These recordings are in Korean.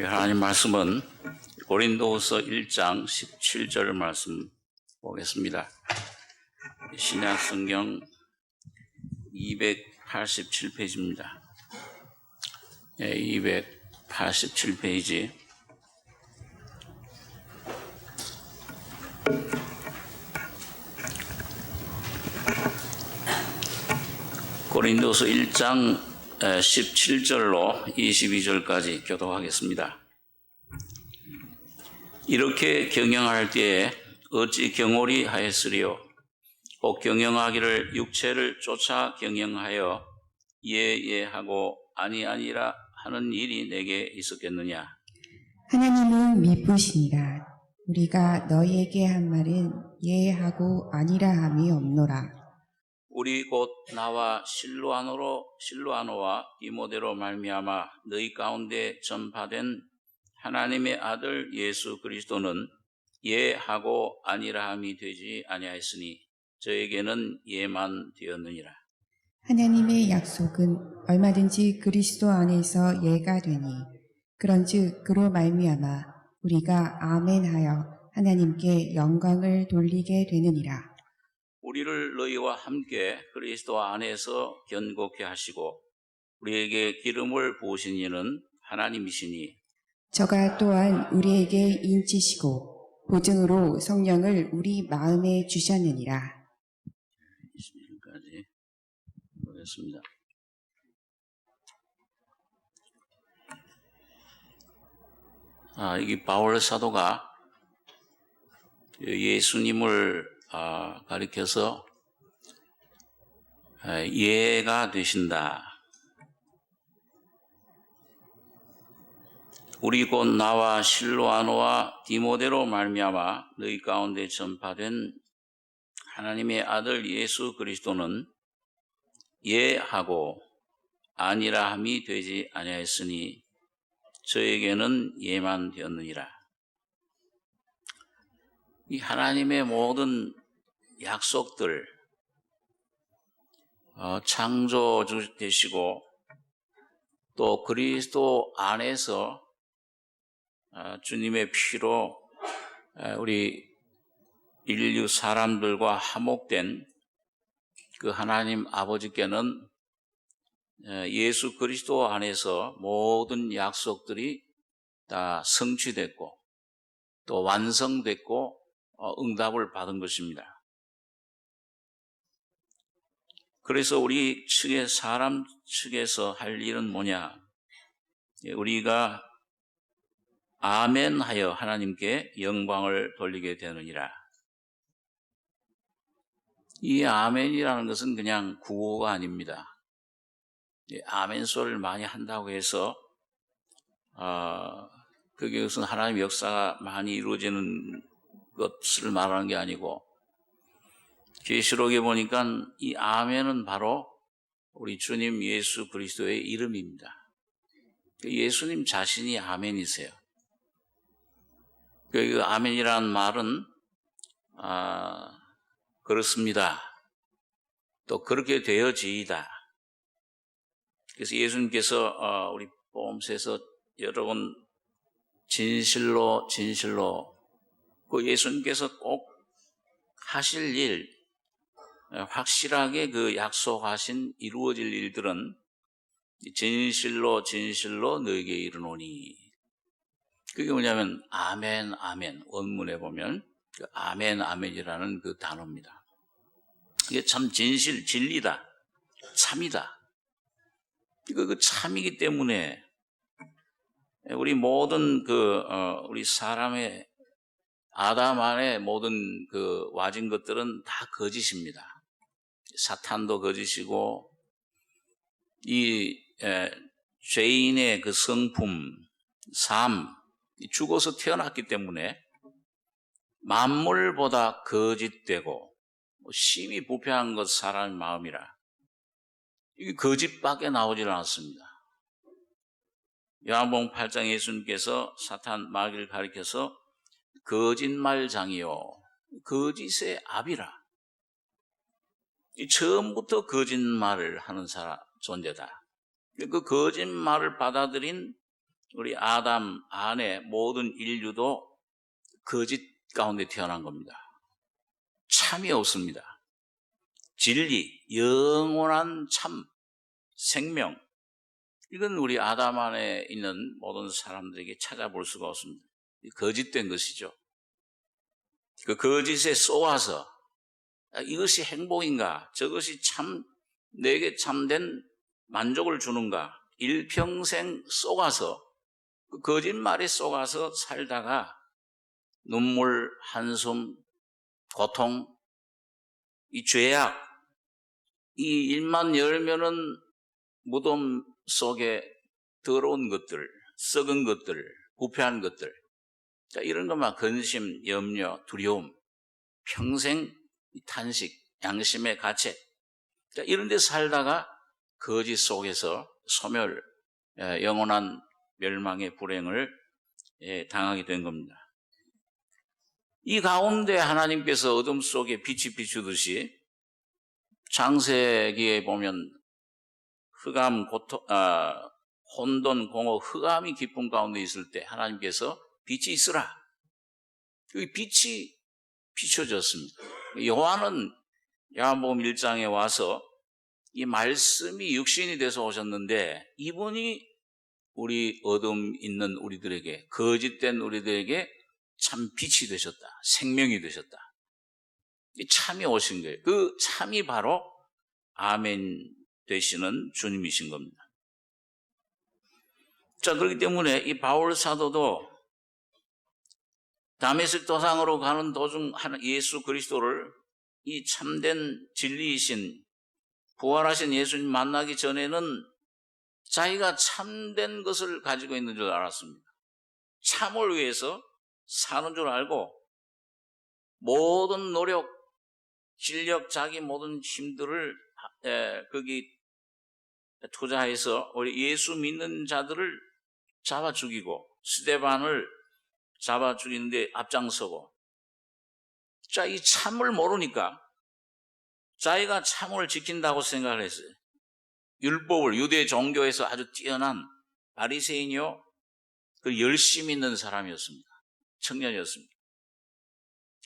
하나님 말씀은 고린도후서 1장 17절 말씀 보겠습니다. 신약 성경 287페이지입니다. 287페이지. 고린도서 1장 17절로 22절까지 교독하겠습니다. 이렇게 경영할 때에 어찌 경홀히 하였으리요? 꼭 경영하기를 육체를 쫓아 경영하여 예하고 아니라 하는 일이 내게 있었겠느냐? 하나님은 미쁘시니라. 우리가 너희에게 한 말은 예하고 아니라 함이 없노라. 우리 곧 나와 실로아노와 디모데로 말미암아 너희 가운데 전파된 하나님의 아들 예수 그리스도는 예하고 아니라 함이 되지 아니하였으니 저에게는 예만 되었느니라. 하나님의 약속은 얼마든지 그리스도 안에서 예가 되니 그런즉 그로 말미암아 우리가 아멘하여 하나님께 영광을 돌리게 되느니라. 우리를 너희와 함께 그리스도 안에서 견고케 하시고 우리에게 기름을 부으신 이는 하나님이시니 저가 또한 우리에게 인치시고 보증으로 성령을 우리 마음에 주셨느니라. 20절까지 보겠습니다. 이게 바울 사도가 예수님을 가리켜서 예가 되신다. 우리 곧 나와 실로아노와 디모데로 말미암아 너희 가운데 전파된 하나님의 아들 예수 그리스도는 예하고 아니라 함이 되지 아니하였으니 저에게는 예만 되었느니라. 이 하나님의 모든 약속들, 창조주 되시고 또 그리스도 안에서 주님의 피로 우리 인류 사람들과 화목된 그 하나님 아버지께는 예수 그리스도 안에서 모든 약속들이 다 성취됐고 또 완성됐고 응답을 받은 것입니다. 그래서 우리 측의 사람 측에서 할 일은 뭐냐? 우리가 아멘하여 하나님께 영광을 돌리게 되느니라. 이 아멘이라는 것은 그냥 구호가 아닙니다. 아멘 소리를 많이 한다고 해서 그게 무슨 하나님의 역사가 많이 이루어지는 것을 말하는 게 아니고 계시록에 보니까 이 아멘은 바로 우리 주님 예수 그리스도의 이름입니다. 예수님 자신이 아멘이세요. 그 아멘이라는 말은 그렇습니다. 또 그렇게 되어지이다. 그래서 예수님께서 우리 복음서에서 여러 번 진실로 그 예수님께서 꼭 하실 일, 확실하게 그 약속하신 이루어질 일들은 진실로 너에게 이르노니. 그게 뭐냐면 아멘 원문에 보면 그 아멘이라는 그 단어입니다. 이게 참 진리다, 참이다. 이거 그 참이기 때문에 우리 모든 우리 사람의 아담 안에 모든 그 와진 것들은 다 거짓입니다. 사탄도 거짓이고 이 죄인의 그 성품, 삶, 죽어서 태어났기 때문에 만물보다 거짓되고 심히 부패한 것 사람의 마음이라 이게 거짓밖에 나오질 않았습니다. 요한복음 8장 예수님께서 사탄 마귀를 가리켜서 거짓말장이요 거짓의 아비라. 처음부터 거짓말을 하는 존재다. 그 거짓말을 받아들인 우리 아담 안에 모든 인류도 거짓 가운데 태어난 겁니다. 참이 없습니다. 진리, 영원한 참, 생명, 이건 우리 아담 안에 있는 모든 사람들에게 찾아볼 수가 없습니다. 거짓된 것이죠. 그 거짓에 쏘아서 이것이 행복인가? 저것이 참 내게 참된 만족을 주는가? 일평생 쏘아서 그 거짓말에 쏘아서 살다가 눈물, 한숨, 고통, 이 죄악, 이 일만 열면은 무덤 속에 더러운 것들, 썩은 것들, 부패한 것들, 자, 이런 것만 근심, 염려, 두려움, 평생 탄식, 양심의 가책, 자, 이런 데 살다가 거짓 속에서 소멸, 영원한 멸망의 불행을 당하게 된 겁니다. 이 가운데 하나님께서 어둠 속에 빛이 비추듯이 창세기에 보면 흑암, 혼돈, 공허, 흑암이 깊은 가운데 있을 때 하나님께서 빛이 있으라. 그 빛이 비춰졌습니다. 요한은 야한복음 1장에 와서 이 말씀이 육신이 돼서 오셨는데 이분이 우리 어둠 있는 우리들에게, 거짓된 우리들에게 참 빛이 되셨다. 생명이 되셨다. 참이 오신 거예요. 그 참이 바로 아멘 되시는 주님이신 겁니다. 자, 그렇기 때문에 이 바울 사도도 다메섹 도상으로 가는 도중 예수 그리스도를 이 참된 진리이신 부활하신 예수님 만나기 전에는 자기가 참된 것을 가지고 있는 줄 알았습니다. 참을 위해서 사는 줄 알고 모든 노력, 진력, 자기 모든 힘들을 거기 투자해서 우리 예수 믿는 자들을 잡아 죽이고 스데반을 잡아 죽이는데 앞장서고, 자, 이 참을 모르니까 자기가 참을 지킨다고 생각을 했어요. 율법을 유대 종교에서 아주 뛰어난 바리새인이요, 그 열심히 있는 사람이었습니다. 청년이었습니다.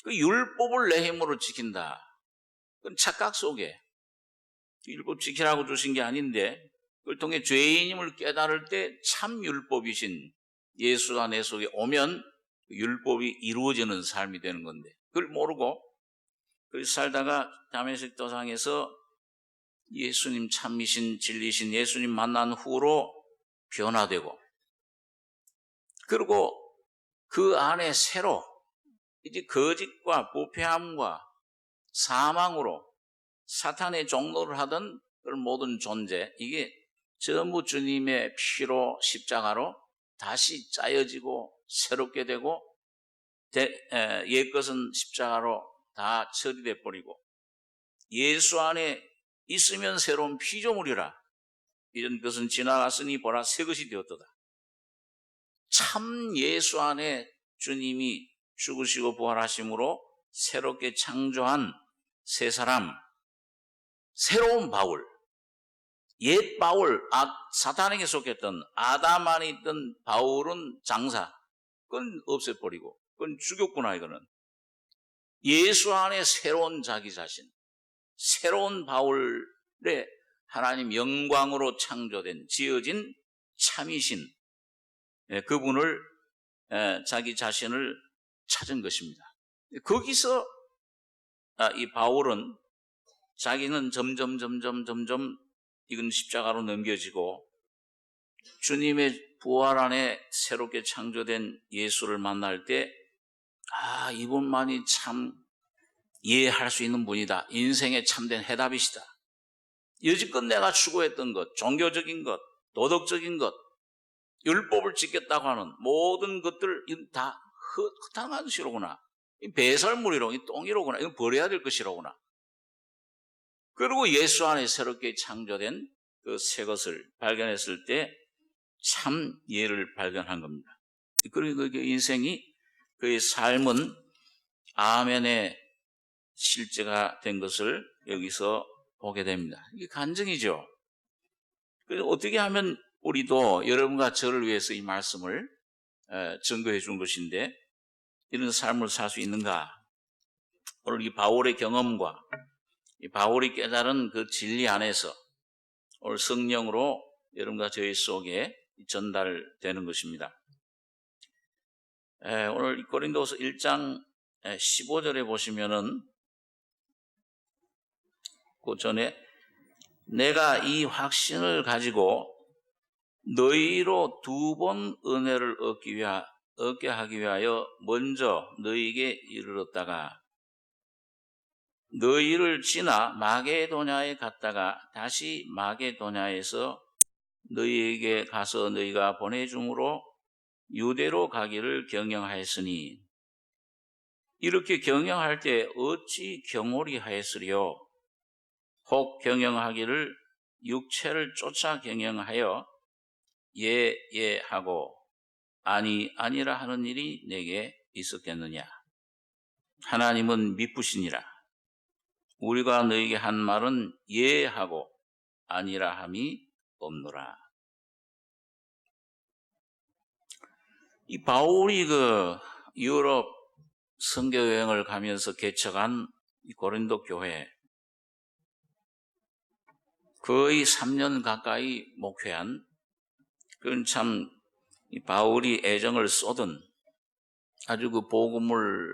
그 율법을 내 힘으로 지킨다. 그건 착각 속에 율법 지키라고 주신 게 아닌데 그걸 통해 죄인임을 깨달을 때 참 율법이신 예수가 내 속에 오면 율법이 이루어지는 삶이 되는 건데 그걸 모르고 그래서 살다가 다메섹 도상에서 예수님 참이신 진리신 예수님 만난 후로 변화되고, 그리고 그 안에 새로 이제 거짓과 부패함과 사망으로 사탄의 종로를 하던 그 모든 존재, 이게 전부 주님의 피로 십자가로 다시 짜여지고 새롭게 되고 옛것은 십자가로 다 처리돼 버리고 예수 안에 있으면 새로운 피조물이라. 이런 것은 지나갔으니 보라 새 것이 되었도다. 참 예수 안에 주님이 죽으시고 부활하심으로 새롭게 창조한 새 사람, 새로운 바울, 옛 바울, 사탄에게 속했던 아담 안에 있던 바울은 장사, 그건 없애버리고 그건 죽였구나. 이거는 예수 안에 새로운 자기 자신, 새로운 바울의 하나님 영광으로 창조된 지어진 참이신 그분을 자기 자신을 찾은 것입니다. 거기서 이 바울은 자기는 점점 이건 십자가로 넘겨지고 주님의 부활 안에 새롭게 창조된 예수를 만날 때 이분만이 참 이해할 수 있는 분이다. 인생의 참된 해답이시다. 여지껏 내가 추구했던 것, 종교적인 것, 도덕적인 것, 율법을 지켰다고 하는 모든 것들 다 허탕한 것이로구나. 배설물이로구나. 똥이로구나. 이건 버려야 될 것이로구나. 그리고 예수 안에 새롭게 창조된 그 새 것을 발견했을 때 참 예를 발견한 겁니다. 그리고 그 인생이, 그의 삶은 아멘의 실제가 된 것을 여기서 보게 됩니다. 이게 간증이죠. 그래서 어떻게 하면 우리도 여러분과 저를 위해서 이 말씀을 증거해 준 것인데 이런 삶을 살 수 있는가? 오늘 이 바울의 경험과 이 바울이 깨달은 그 진리 안에서 오늘 성령으로 여러분과 저희 속에 전달되는 것입니다. 오늘 이 고린도서 1장 15절에 보시면은 그 전에 내가 이 확신을 가지고 너희로 2번 은혜를 얻게 하기 위하여 먼저 너희에게 이르렀다가 너희를 지나 마게도냐에 갔다가 다시 마게도냐에서 너희에게 가서 너희가 보내줌으로 유대로 가기를 경영하였으니 이렇게 경영할 때 어찌 경홀히 하였으리요? 혹 경영하기를 육체를 쫓아 경영하여 예 하고 아니라 하는 일이 내게 있었겠느냐? 하나님은 미쁘시니라. 우리가 너에게 한 말은 예 하고 아니라 함이 없노라. 이 바울이 그 유럽 선교 여행을 가면서 개척한 이 고린도 교회 거의 3년 가까이 목회한 그건 참 바울이 애정을 쏟은 아주 그 복음을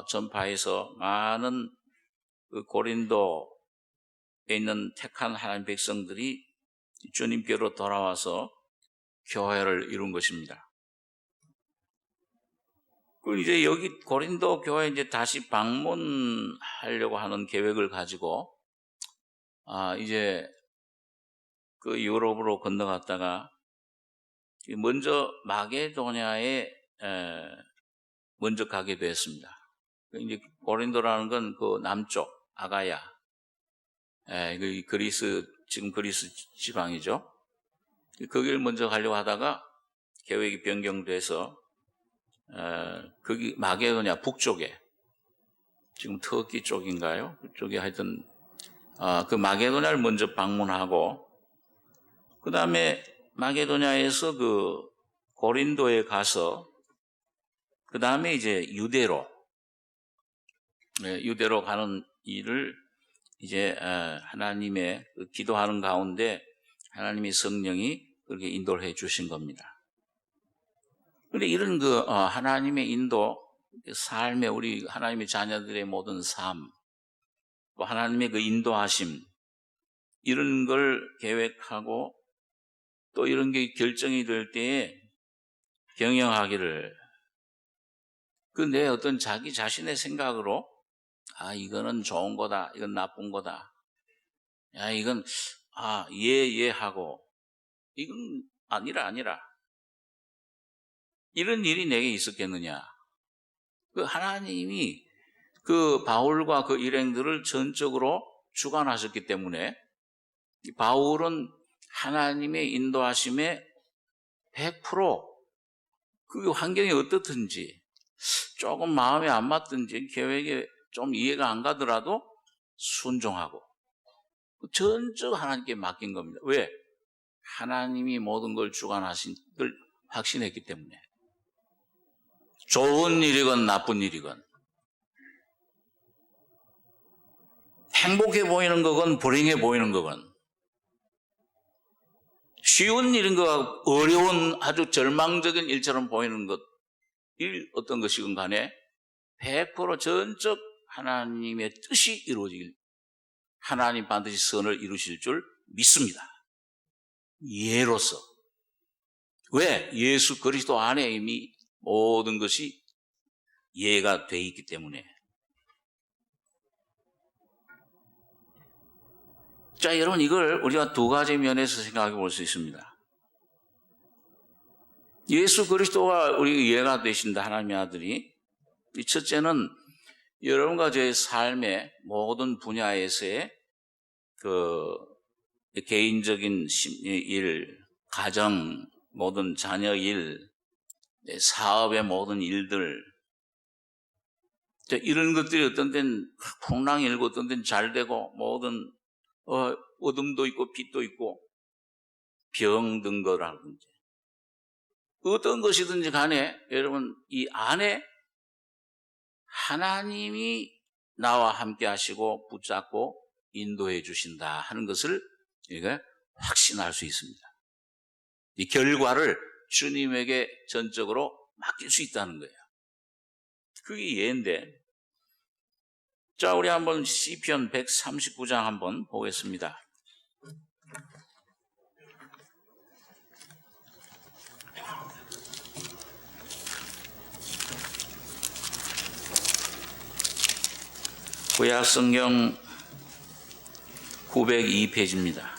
전파해서 많은 그 고린도에 있는 택한 하나님 백성들이 주님께로 돌아와서 교회를 이룬 것입니다. 그 이제 여기 고린도 교회 이제 다시 방문하려고 하는 계획을 가지고 이제 그 유럽으로 건너갔다가 먼저 마게도냐에 먼저 가게 되었습니다. 이제 고린도라는 건 그 남쪽 아가야, 그 지금 그리스 지방이죠. 거기를 먼저 가려고 하다가 계획이 변경돼서 거기 마게도냐 북쪽에 지금 터키 쪽인가요? 그쪽에 하여튼 그 마게도냐를 먼저 방문하고 그 다음에 마게도냐에서 그 고린도에 가서 그 다음에 이제 유대로 가는 일을 이제 하나님의 기도하는 가운데 하나님의 성령이 그렇게 인도를 해 주신 겁니다. 그런데 이런 그 하나님의 인도, 삶에 우리 하나님의 자녀들의 모든 삶, 또 하나님의 그 인도하심 이런 걸 계획하고 또 이런 게 결정이 될 때에 경영하기를 내 어떤 자기 자신의 생각으로 이거는 좋은 거다, 이건 나쁜 거다, 이건 예 하고 이건 아니라 이런 일이 내게 있었겠느냐? 그 하나님이 그 바울과 그 일행들을 전적으로 주관하셨기 때문에 바울은 하나님의 인도하심에 100%그 환경이 어떻든지 조금 마음에 안 맞든지 계획에 좀 이해가 안 가더라도 순종하고 전적 하나님께 맡긴 겁니다. 왜? 하나님이 모든 걸 주관하신 걸 확신했기 때문에. 좋은 일이건 나쁜 일이건 행복해 보이는 거건 불행해 보이는 거건 쉬운 일인 것과 어려운 아주 절망적인 일처럼 보이는 것 어떤 것이건 간에 100% 전적 하나님의 뜻이 이루어지길 하나님 반드시 선을 이루실 줄 믿습니다. 예로서. 왜? 예수 그리스도 안에 이미 모든 것이 예가 돼 있기 때문에. 자, 여러분 이걸 우리가 두 가지 면에서 생각해 볼 수 있습니다. 예수 그리스도가 우리 예가 되신다 하나님의 아들이 이 첫째는 여러분과 저의 삶의 모든 분야에서의 그 개인적인 일, 가정, 모든 자녀 일, 사업의 모든 일들 이런 것들이 어떤 데는 풍랑이 일고 어떤 데는 잘 되고 모든 어둠도 있고 빛도 있고 병든 거라든지 어떤 것이든지 간에 여러분 이 안에 하나님이 나와 함께 하시고 붙잡고 인도해 주신다 하는 것을 우리가 확신할 수 있습니다. 이 결과를 주님에게 전적으로 맡길 수 있다는 거예요. 그게 예인데, 자, 우리 한번 시편 139장 한번 보겠습니다. 구약성경 902페이지입니다.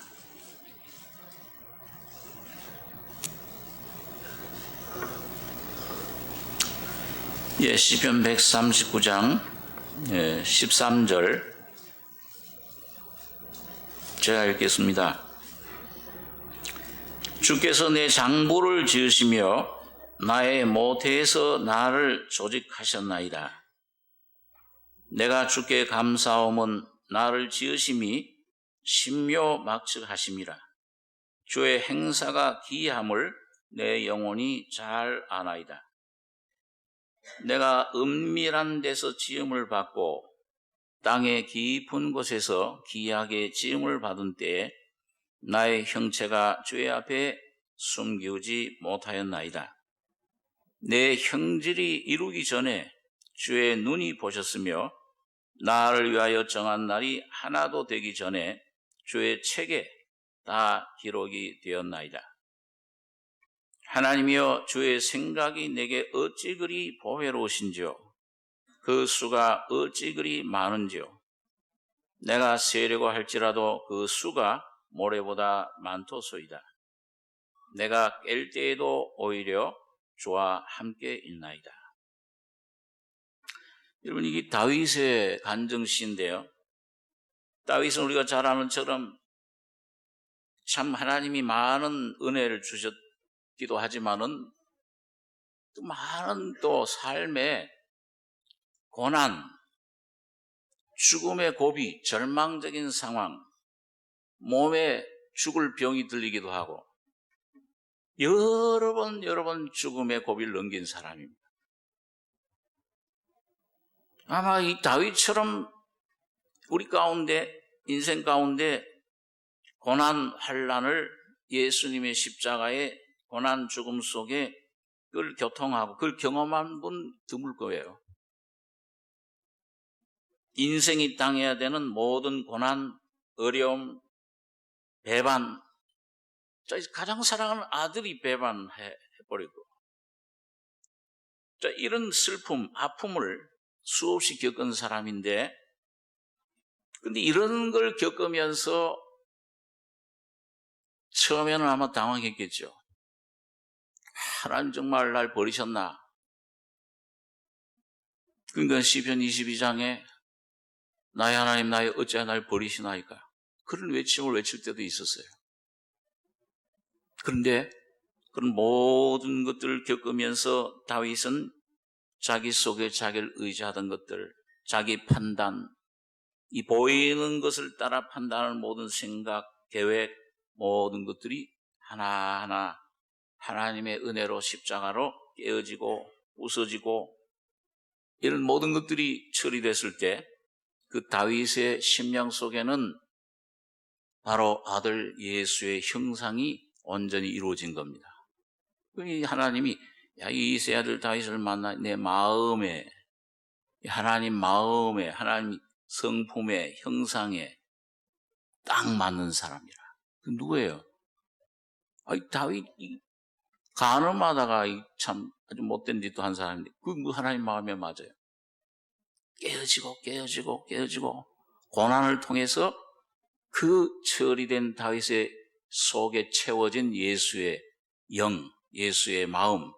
예, 시편 139장 13절 제가 읽겠습니다. 주께서 내 장부를 지으시며 나의 모태에서 나를 조직하셨나이다. 내가 주께 감사함은 나를 지으심이 신묘막측하심이라. 주의 행사가 기이함을 내 영혼이 잘 아나이다. 내가 은밀한 데서 지음을 받고 땅의 깊은 곳에서 기이하게 지음을 받은 때에 나의 형체가 주의 앞에 숨기우지 못하였나이다. 내 형질이 이루기 전에 주의 눈이 보셨으며 나를 위하여 정한 날이 하나도 되기 전에 주의 책에 다 기록이 되었나이다. 하나님이여, 주의 생각이 내게 어찌 그리 보배로우신지요. 그 수가 어찌 그리 많은지요. 내가 세려고 할지라도 그 수가 모래보다 많도소이다. 내가 깰 때에도 오히려 주와 함께 있나이다. 여러분, 이게 다윗의 간증시인데요. 다윗은 우리가 잘 아는 것처럼 참 하나님이 많은 은혜를 주셨기도 하지만은 또 많은 또 삶의 고난, 죽음의 고비, 절망적인 상황, 몸에 죽을 병이 들리기도 하고 여러 번 죽음의 고비를 넘긴 사람입니다. 아마 이 다윗처럼 우리 가운데, 인생 가운데 고난, 환난을 예수님의 십자가의 고난, 죽음 속에 그걸 교통하고 그걸 경험한 분 드물 거예요. 인생이 당해야 되는 모든 고난, 어려움, 배반, 가장 사랑하는 아들이 배반해버리고, 이런 슬픔, 아픔을 수없이 겪은 사람인데, 근데 이런 걸 겪으면서 처음에는 아마 당황했겠죠. 하나님 정말 날 버리셨나? 그러니까 시편 22장에 나의 하나님, 나의 어찌하여 날 버리시나이까? 그런 외침을 외칠 때도 있었어요. 그런데 그런 모든 것들을 겪으면서 다윗은 자기 속에 자기를 의지하던 것들, 자기 판단, 이 보이는 것을 따라 판단하는 모든 생각, 계획, 모든 것들이 하나하나 하나님의 은혜로 십자가로 깨어지고 부서지고 이런 모든 것들이 처리됐을 때 그 다윗의 심령 속에는 바로 아들 예수의 형상이 온전히 이루어진 겁니다. 하나님이 이 세 아들 다윗을 만나 내 마음에, 하나님 마음에, 하나님 성품의 형상에 딱 맞는 사람이라. 그 누구예요? 다윗 간음하다가 참 아주 못된 짓도 한 사람인데 그 하나님 마음에 맞아요. 깨어지고 고난을 통해서 그 처리된 다윗의 속에 채워진 예수의 영, 예수의 마음,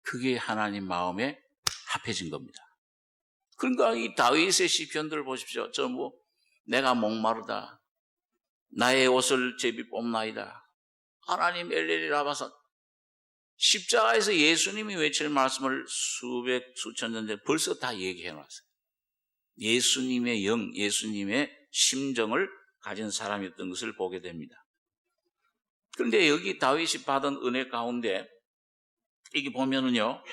그게 하나님 마음에 합해진 겁니다. 그러니까 이 다윗의 시편들을 보십시오. 내가 목마르다, 나의 옷을 제비 뽑나이다, 하나님 엘레리 라바사, 십자가에서 예수님이 외칠 말씀을 수천 년 전에 벌써 다 얘기해 놨어요. 예수님의 영, 예수님의 심정을 가진 사람이었던 것을 보게 됩니다. 그런데 여기 다윗이 받은 은혜 가운데 이게 보면은요,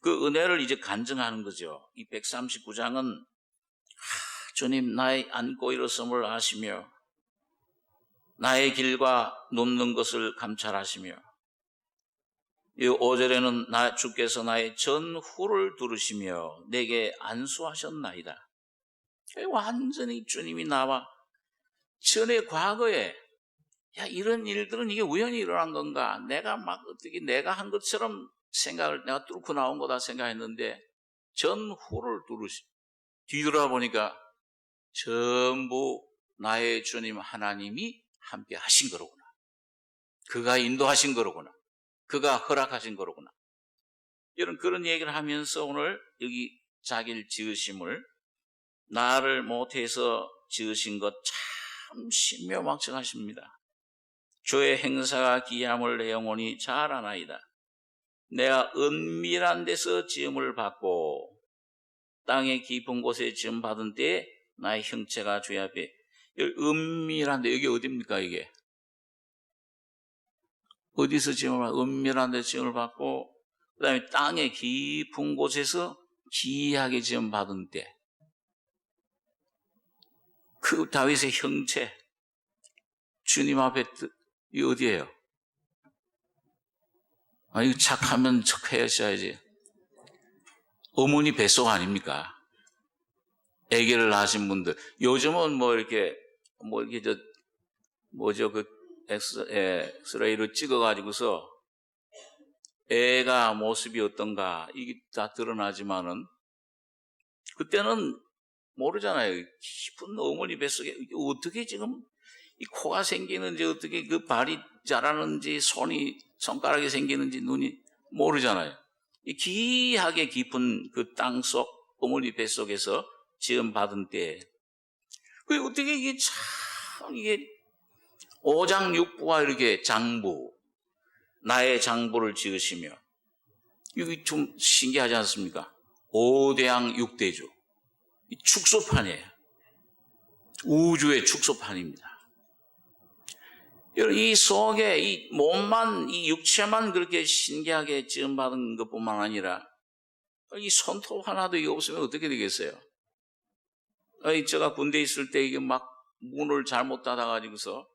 그 은혜를 이제 간증하는 거죠. 이 139장은 주님 나의 앉고 일어섬을 아시며 나의 길과 눕는 것을 감찰하시며, 이 5절에는 주께서 나의 전후를 두르시며 내게 안수하셨나이다. 완전히 주님이 나와 전에 과거에 이런 일들은 이게 우연히 일어난 건가, 내가 막 어떻게 내가 한 것처럼 생각을 내가 뚫고 나온 거다 생각했는데 전후를 두르시, 뒤돌아보니까 전부 나의 주님 하나님이 함께 하신 거로구나. 그가 인도하신 거로구나. 그가 허락하신 거로구나. 이런 그런 얘기를 하면서 오늘 여기 자기를 지으심을, 나를 못해서 지으신 것 참 신묘막측하십니다. 주의 행사가 기함을 내 영혼이 잘 아나이다. 내가 은밀한 데서 지음을 받고 땅의 깊은 곳에 지음 받은 때에 나의 형체가 주의 앞에, 은밀한데, 여기 어디입니까 이게? 어디서 지음을 받고, 은밀한 데 지음을 받고, 그 다음에 땅의 깊은 곳에서 기이하게 지음 받은 때, 그 다윗의 형체, 주님 앞에 이 어디예요? 이거 착하면 척해야지. 어머니 뱃속 아닙니까? 아기를 낳으신 분들. 요즘은 이렇게 그 엑스레이로 찍어가지고서 애가 모습이 어떤가 이게 다 드러나지만은, 그때는 모르잖아요. 깊은 어머니 뱃속에 어떻게 지금 이 코가 생기는지, 어떻게 그 발이 자라는지, 손가락이 생기는지, 눈이 모르잖아요. 이 기이하게 깊은 그 땅속 어머니 뱃속에서 지음 받은 때, 그 어떻게 이게 참 이게 오장육부와 이렇게 장부, 나의 장부를 지으시며, 이게 좀 신기하지 않습니까? 5대양 6대주, 축소판이에요. 우주의 축소판입니다. 이 속에 이 몸만, 이 육체만 그렇게 신기하게 지음받은 것뿐만 아니라 이 손톱 하나도 이게 없으면 어떻게 되겠어요? 제가 군대에 있을 때 이게 막 문을 잘못 닫아가지고서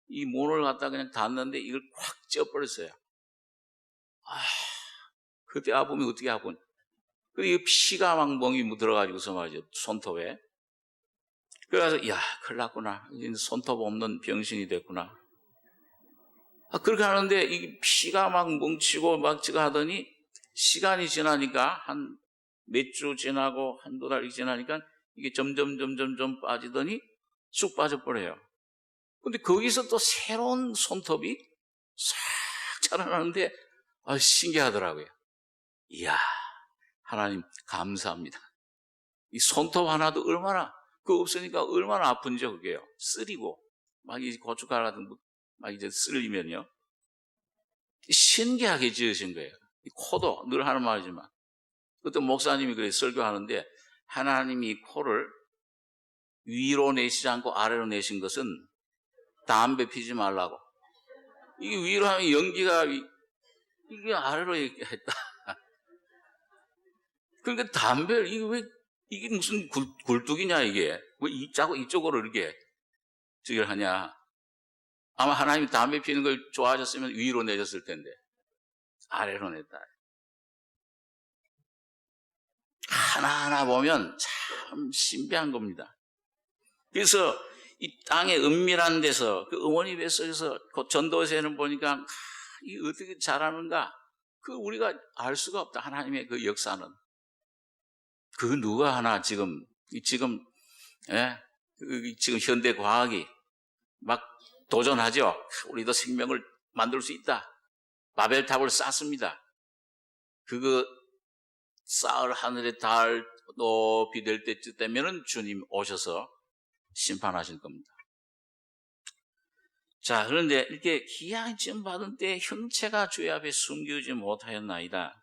이 문을 갖다 그냥 닫는데 이걸 확 쪄버렸어요. 그때 아프면 어떻게 아프냐. 그리고 피가 막 멍이 들어가지고서 말이죠, 손톱에. 그래서 큰일 났구나. 손톱 없는 병신이 됐구나. 그렇게 하는데 이 피가 막 뭉치고 막 지가 하더니 시간이 지나니까 한 몇 주 지나고 한두 달 지나니까 이게 점점 빠지더니 쑥 빠져버려요. 근데 거기서 또 새로운 손톱이 싹 자라나는데 신기하더라고요. 이야, 하나님 감사합니다. 이 손톱 하나도 얼마나, 그거 없으니까 얼마나 아픈지요, 그게요. 쓰리고 막 이 고춧가루 같은 거 막 이제 쓸리면요. 신기하게 지으신 거예요. 이 코도 늘 하는 말이지만, 어떤 목사님이 그래 설교하는데, 하나님이 이 코를 위로 내시지 않고 아래로 내신 것은 담배 피지 말라고. 이게 위로 하면 연기가, 이게 아래로 했다. 그러니까 담배를, 이게 무슨 굴뚝이냐, 이게. 왜 자꾸 이쪽으로 이렇게 저기를 하냐. 아마 하나님이 담배 피는 걸 좋아하셨으면 위로 내셨을 텐데 아래로 냈다. 하나하나 보면 참 신비한 겁니다. 그래서 이 땅의 은밀한 데서, 그 어머니 뱃속에서 그 전도서에는 보니까 이 어떻게 자라는가, 그 우리가 알 수가 없다. 하나님의 그 역사는. 그 누가 하나 지금 지금 현대 과학이 막 도전하죠. 우리도 생명을 만들 수 있다. 바벨탑을 쌓습니다. 그거 쌓을 하늘의 달 높이 될 때쯤 되면은 주님 오셔서 심판하실 겁니다. 자, 그런데 이렇게 기한 지음 받은 때 형체가 주의 앞에 숨기지 못하였나이다.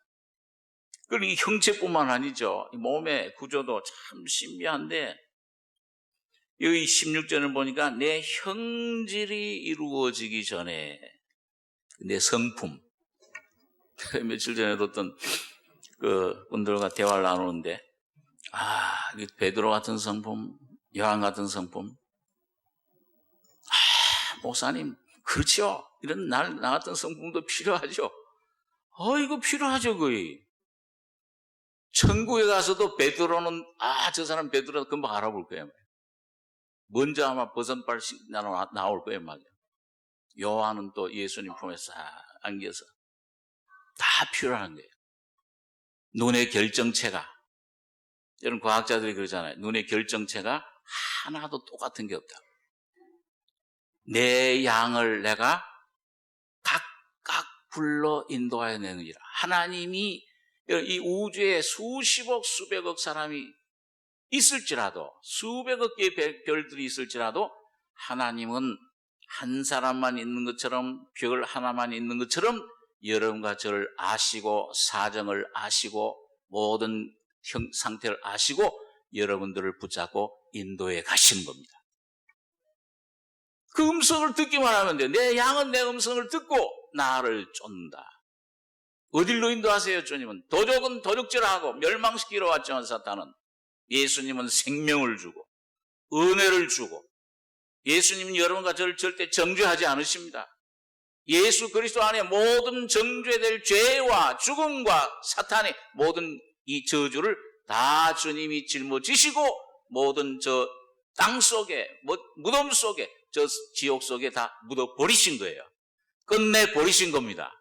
그럼 이 형체뿐만 아니죠. 이 몸의 구조도 참 신비한데, 여기 16절을 보니까 내 형질이 이루어지기 전에 내 성품. 며칠 전에도 어떤 분들과 대화를 나누는데, 베드로 같은 성품, 요한 같은 성품. 목사님, 그렇죠. 이런 나 같은 성품도 필요하죠. 이거 필요하죠, 거의. 천국에 가서도 베드로는, 저 사람 베드로 금방 알아볼 거예요. 먼저 아마 버선발 나올 거예요, 말이에요. 요한은 또 예수님 품에 싹 안겨서. 다 필요한 거예요. 눈의 결정체가, 여러분 과학자들이 그러잖아요. 눈의 결정체가 하나도 똑같은 게 없다. 내 양을 내가 각각 불러 인도하여 내느니라. 하나님이 이 우주에 수십억 수백억 사람이 있을지라도, 수백억 개의 별들이 있을지라도 하나님은 한 사람만 있는 것처럼, 별 하나만 있는 것처럼 여러분과 저를 아시고 사정을 아시고 모든 상태를 아시고 여러분들을 붙잡고 인도해 가시는 겁니다. 그 음성을 듣기만 하면 돼요. 내 양은 내 음성을 듣고 나를 쫓는다. 어딜로 인도하세요, 주님은? 도적은 도적질하고 멸망시키러 왔지만 사탄은, 예수님은 생명을 주고 은혜를 주고, 예수님은 여러분과 저를 절대 정죄하지 않으십니다. 예수 그리스도 안에 모든 정죄될 죄와 죽음과 사탄의 모든 이 저주를 다 주님이 짊어지시고 모든 저 땅 속에, 무덤 속에, 저 지옥 속에 다 묻어버리신 거예요. 끝내버리신 겁니다.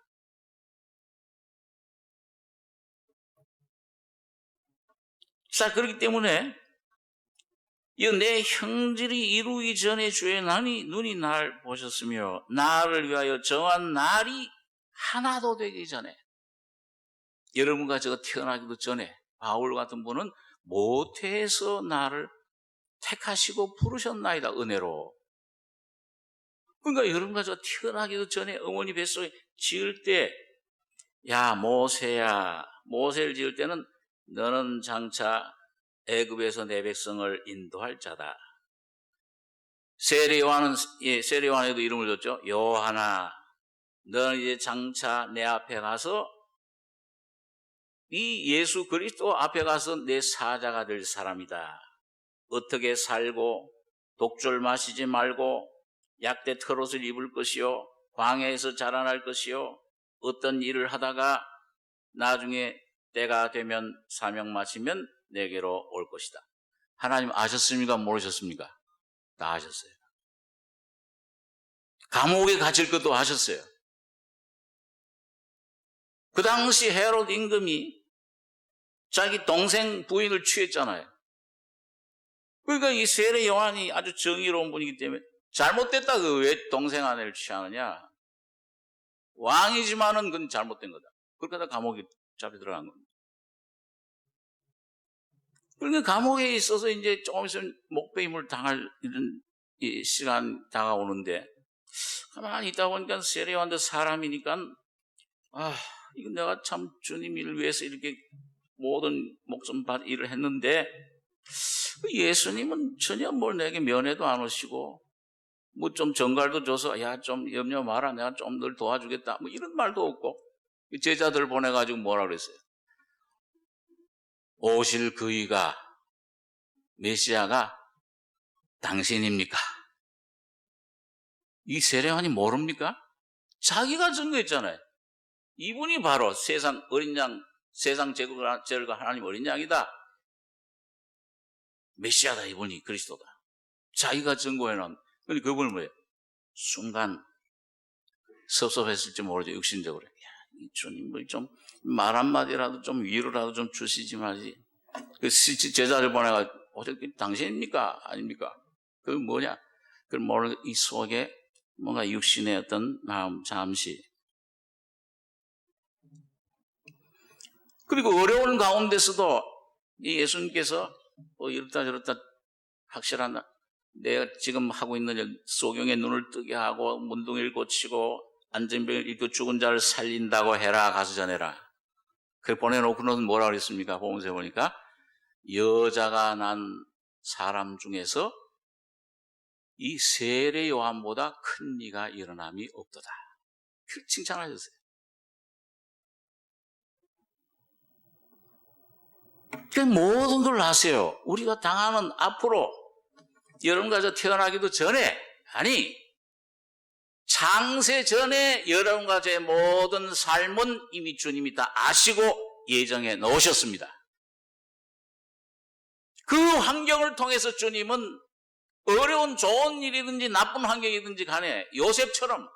자, 그렇기 때문에 내 형질이 이루기 전에 주의 눈이 날 보셨으며 나를 위하여 정한 날이 하나도 되기 전에, 여러분과 제가 태어나기도 전에 바울 같은 분은 모태에서 나를 택하시고 부르셨나이다, 은혜로. 그러니까 여러분과 제가 태어나기도 전에 어머니 뱃속에 지을 때, 야 모세야, 모세를 지을 때는 너는 장차 애굽에서 내 백성을 인도할 자다. 세례 요한에도 이름을 줬죠. 요한아, 너는 이제 장차 내 앞에 가서, 이 예수 그리스도 앞에 가서 내 사자가 될 사람이다. 어떻게 살고 독줄 마시지 말고 약대 털옷을 입을 것이요, 광야에서 자라날 것이요, 어떤 일을 하다가 나중에 때가 되면 사명 마치면 내게로 올 것이다. 하나님 아셨습니까? 모르셨습니까? 다 아셨어요. 감옥에 갇힐 것도 아셨어요. 그 당시 헤롯 임금이 자기 동생 부인을 취했잖아요. 그러니까 이 세례 요한이 아주 정의로운 분이기 때문에, 잘못됐다, 왜 동생 아내를 취하느냐? 왕이지만은 그건 잘못된 거다. 그렇게 하다 감옥에 잡혀 들어간 겁니다. 그러니까 감옥에 있어서 이제 조금 있으면 목배임을 당할 이런 시간 다가오는데, 가만히 있다 보니까 세례 요한도 사람이니까, 이거 내가 참 주님 일을 위해서 이렇게 모든 목숨 일을 했는데, 예수님은 전혀 뭘 내게 면회도 안 오시고, 뭐 좀 전갈도 줘서, 야, 좀 염려 마라, 내가 좀 널 도와주겠다, 뭐 이런 말도 없고, 제자들 보내가지고 뭐라 그랬어요? 오실 그이가, 메시아가 당신입니까? 이 세례요한이 모릅니까? 자기가 증거했잖아요. 이분이 바로 세상 어린 양, 세상 제일과 하나님 어린 양이다. 메시아다, 이분이 그리스도다. 자기가 증거해놓은. 근데 그분은 뭐예요? 순간 섭섭했을지 모르죠, 육신적으로. 야, 이 주님 좀 말 한마디라도 좀 위로라도 좀 주시지 말지. 그 제자를 보내가 어떻게 당신입니까? 아닙니까? 그 뭐냐? 그 모르는 이 속에 뭔가 육신의 어떤 마음 잠시. 그리고 어려운 가운데서도 이 예수님께서 이렇다 저렇다 확실한, 내가 지금 하고 있는 소경의 눈을 뜨게 하고 문둥이를 고치고 안전병을 일으켜 죽은 자를 살린다고 해라, 가서 전해라. 그래 보내놓고는 뭐라 그랬습니까? 보면서 보니까 여자가 난 사람 중에서 이 세례 요한보다 큰 이가 일어남이 없도다. 그 칭찬하셨어요. 그 모든 걸 아세요. 우리가 당하는 앞으로 여러분과 태어나기도 전에, 아니 창세 전에 여러분과 저의 모든 삶은 이미 주님이 다 아시고 예정해 놓으셨습니다. 그 환경을 통해서 주님은 어려운 좋은 일이든지 나쁜 환경이든지 간에 요셉처럼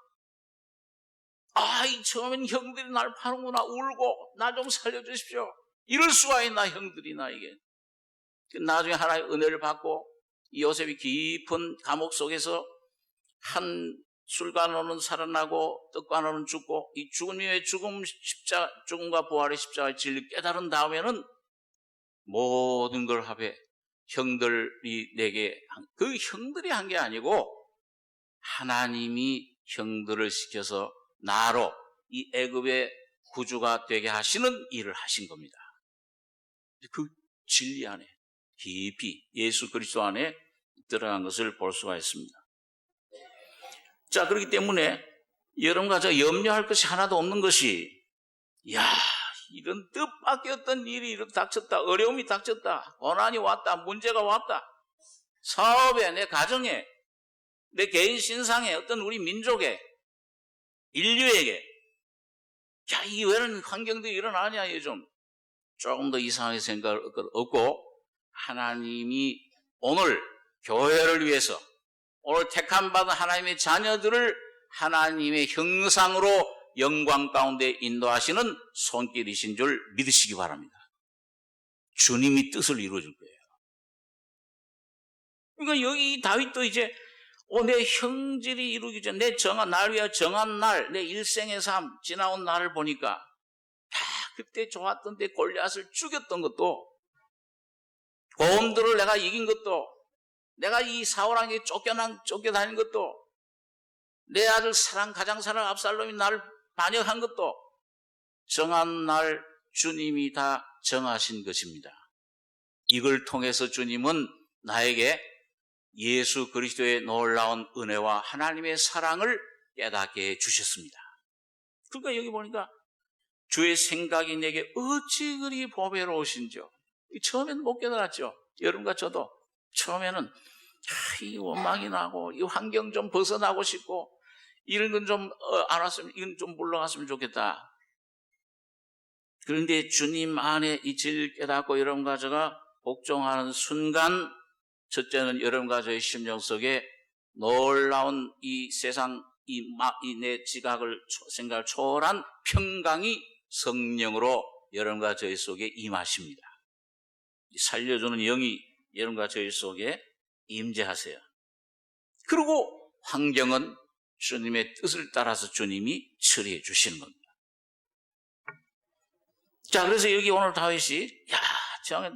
이 처음엔 형들이 날 파는구나 울고 나 좀 살려주십시오. 이럴 수가 있나 형들이 나에게. 나중에 하나의 은혜를 받고 요셉이 깊은 감옥 속에서 한 술관원은 살아나고 떡관원은 죽고 이 죽음의 죽음과 부활의 십자가의 진리를 깨달은 다음에는 모든 걸 합해 형들이 내게 그 형들이 한 게 아니고 하나님이 형들을 시켜서 나로 이 애굽의 구주가 되게 하시는 일을 하신 겁니다. 그 진리 안에 깊이 예수 그리스도 안에 들어간 것을 볼 수가 있습니다. 자, 그렇기 때문에 여러분과 저 염려할 것이 하나도 없는 것이 이런 뜻밖의 일이 닥쳤다, 어려움이 닥쳤다, 고난이 왔다, 문제가 왔다, 사업에, 내 가정에, 내 개인 신상에, 어떤 우리 민족에, 인류에게 이게 왜 이런 환경들이 일어나냐, 요즘 조금 더 이상하게 생각을 얻고 하나님이 오늘 교회를 위해서 오늘 택함받은 하나님의 자녀들을 하나님의 형상으로 영광 가운데 인도하시는 손길이신 줄 믿으시기 바랍니다. 주님이 뜻을 이루어줄 거예요. 그러니까 여기 다윗도 이제 내 형질이 이루기 전 내 날 위하여 정한 날, 내 일생의 삶, 지나온 날을 보니까 그때 좋았던 때 골리앗을 죽였던 것도, 고음들을 내가 이긴 것도, 내가 이 사울왕에게 쫓겨다닌 것도, 내 아들 가장 사랑 압살롬이 나를 반역한 것도 정한 날 주님이 다 정하신 것입니다. 이걸 통해서 주님은 나에게 예수 그리스도의 놀라운 은혜와 하나님의 사랑을 깨닫게 해 주셨습니다. 그러니까 여기 보니까 주의 생각이 내게 어찌 그리 보배로우신지요. 처음에는 못 깨달았죠. 여러분과 저도 처음에는 이 원망이 나고 이 환경 좀 벗어나고 싶고 이런 건 좀 안 왔으면 이건 좀 물러갔으면 좋겠다. 그런데 주님 안에 이 진리를 깨닫고 여러분과 저가 복종하는 순간, 첫째는 여러분과 저의 심령 속에 놀라운 이 세상 내 생각을 초월한 평강이 성령으로 여러분과 저희 속에 임하십니다. 살려주는 영이 여러분과 저희 속에 임재하세요. 그리고 환경은 주님의 뜻을 따라서 주님이 처리해 주시는 겁니다. 자, 그래서 여기 오늘 다윗이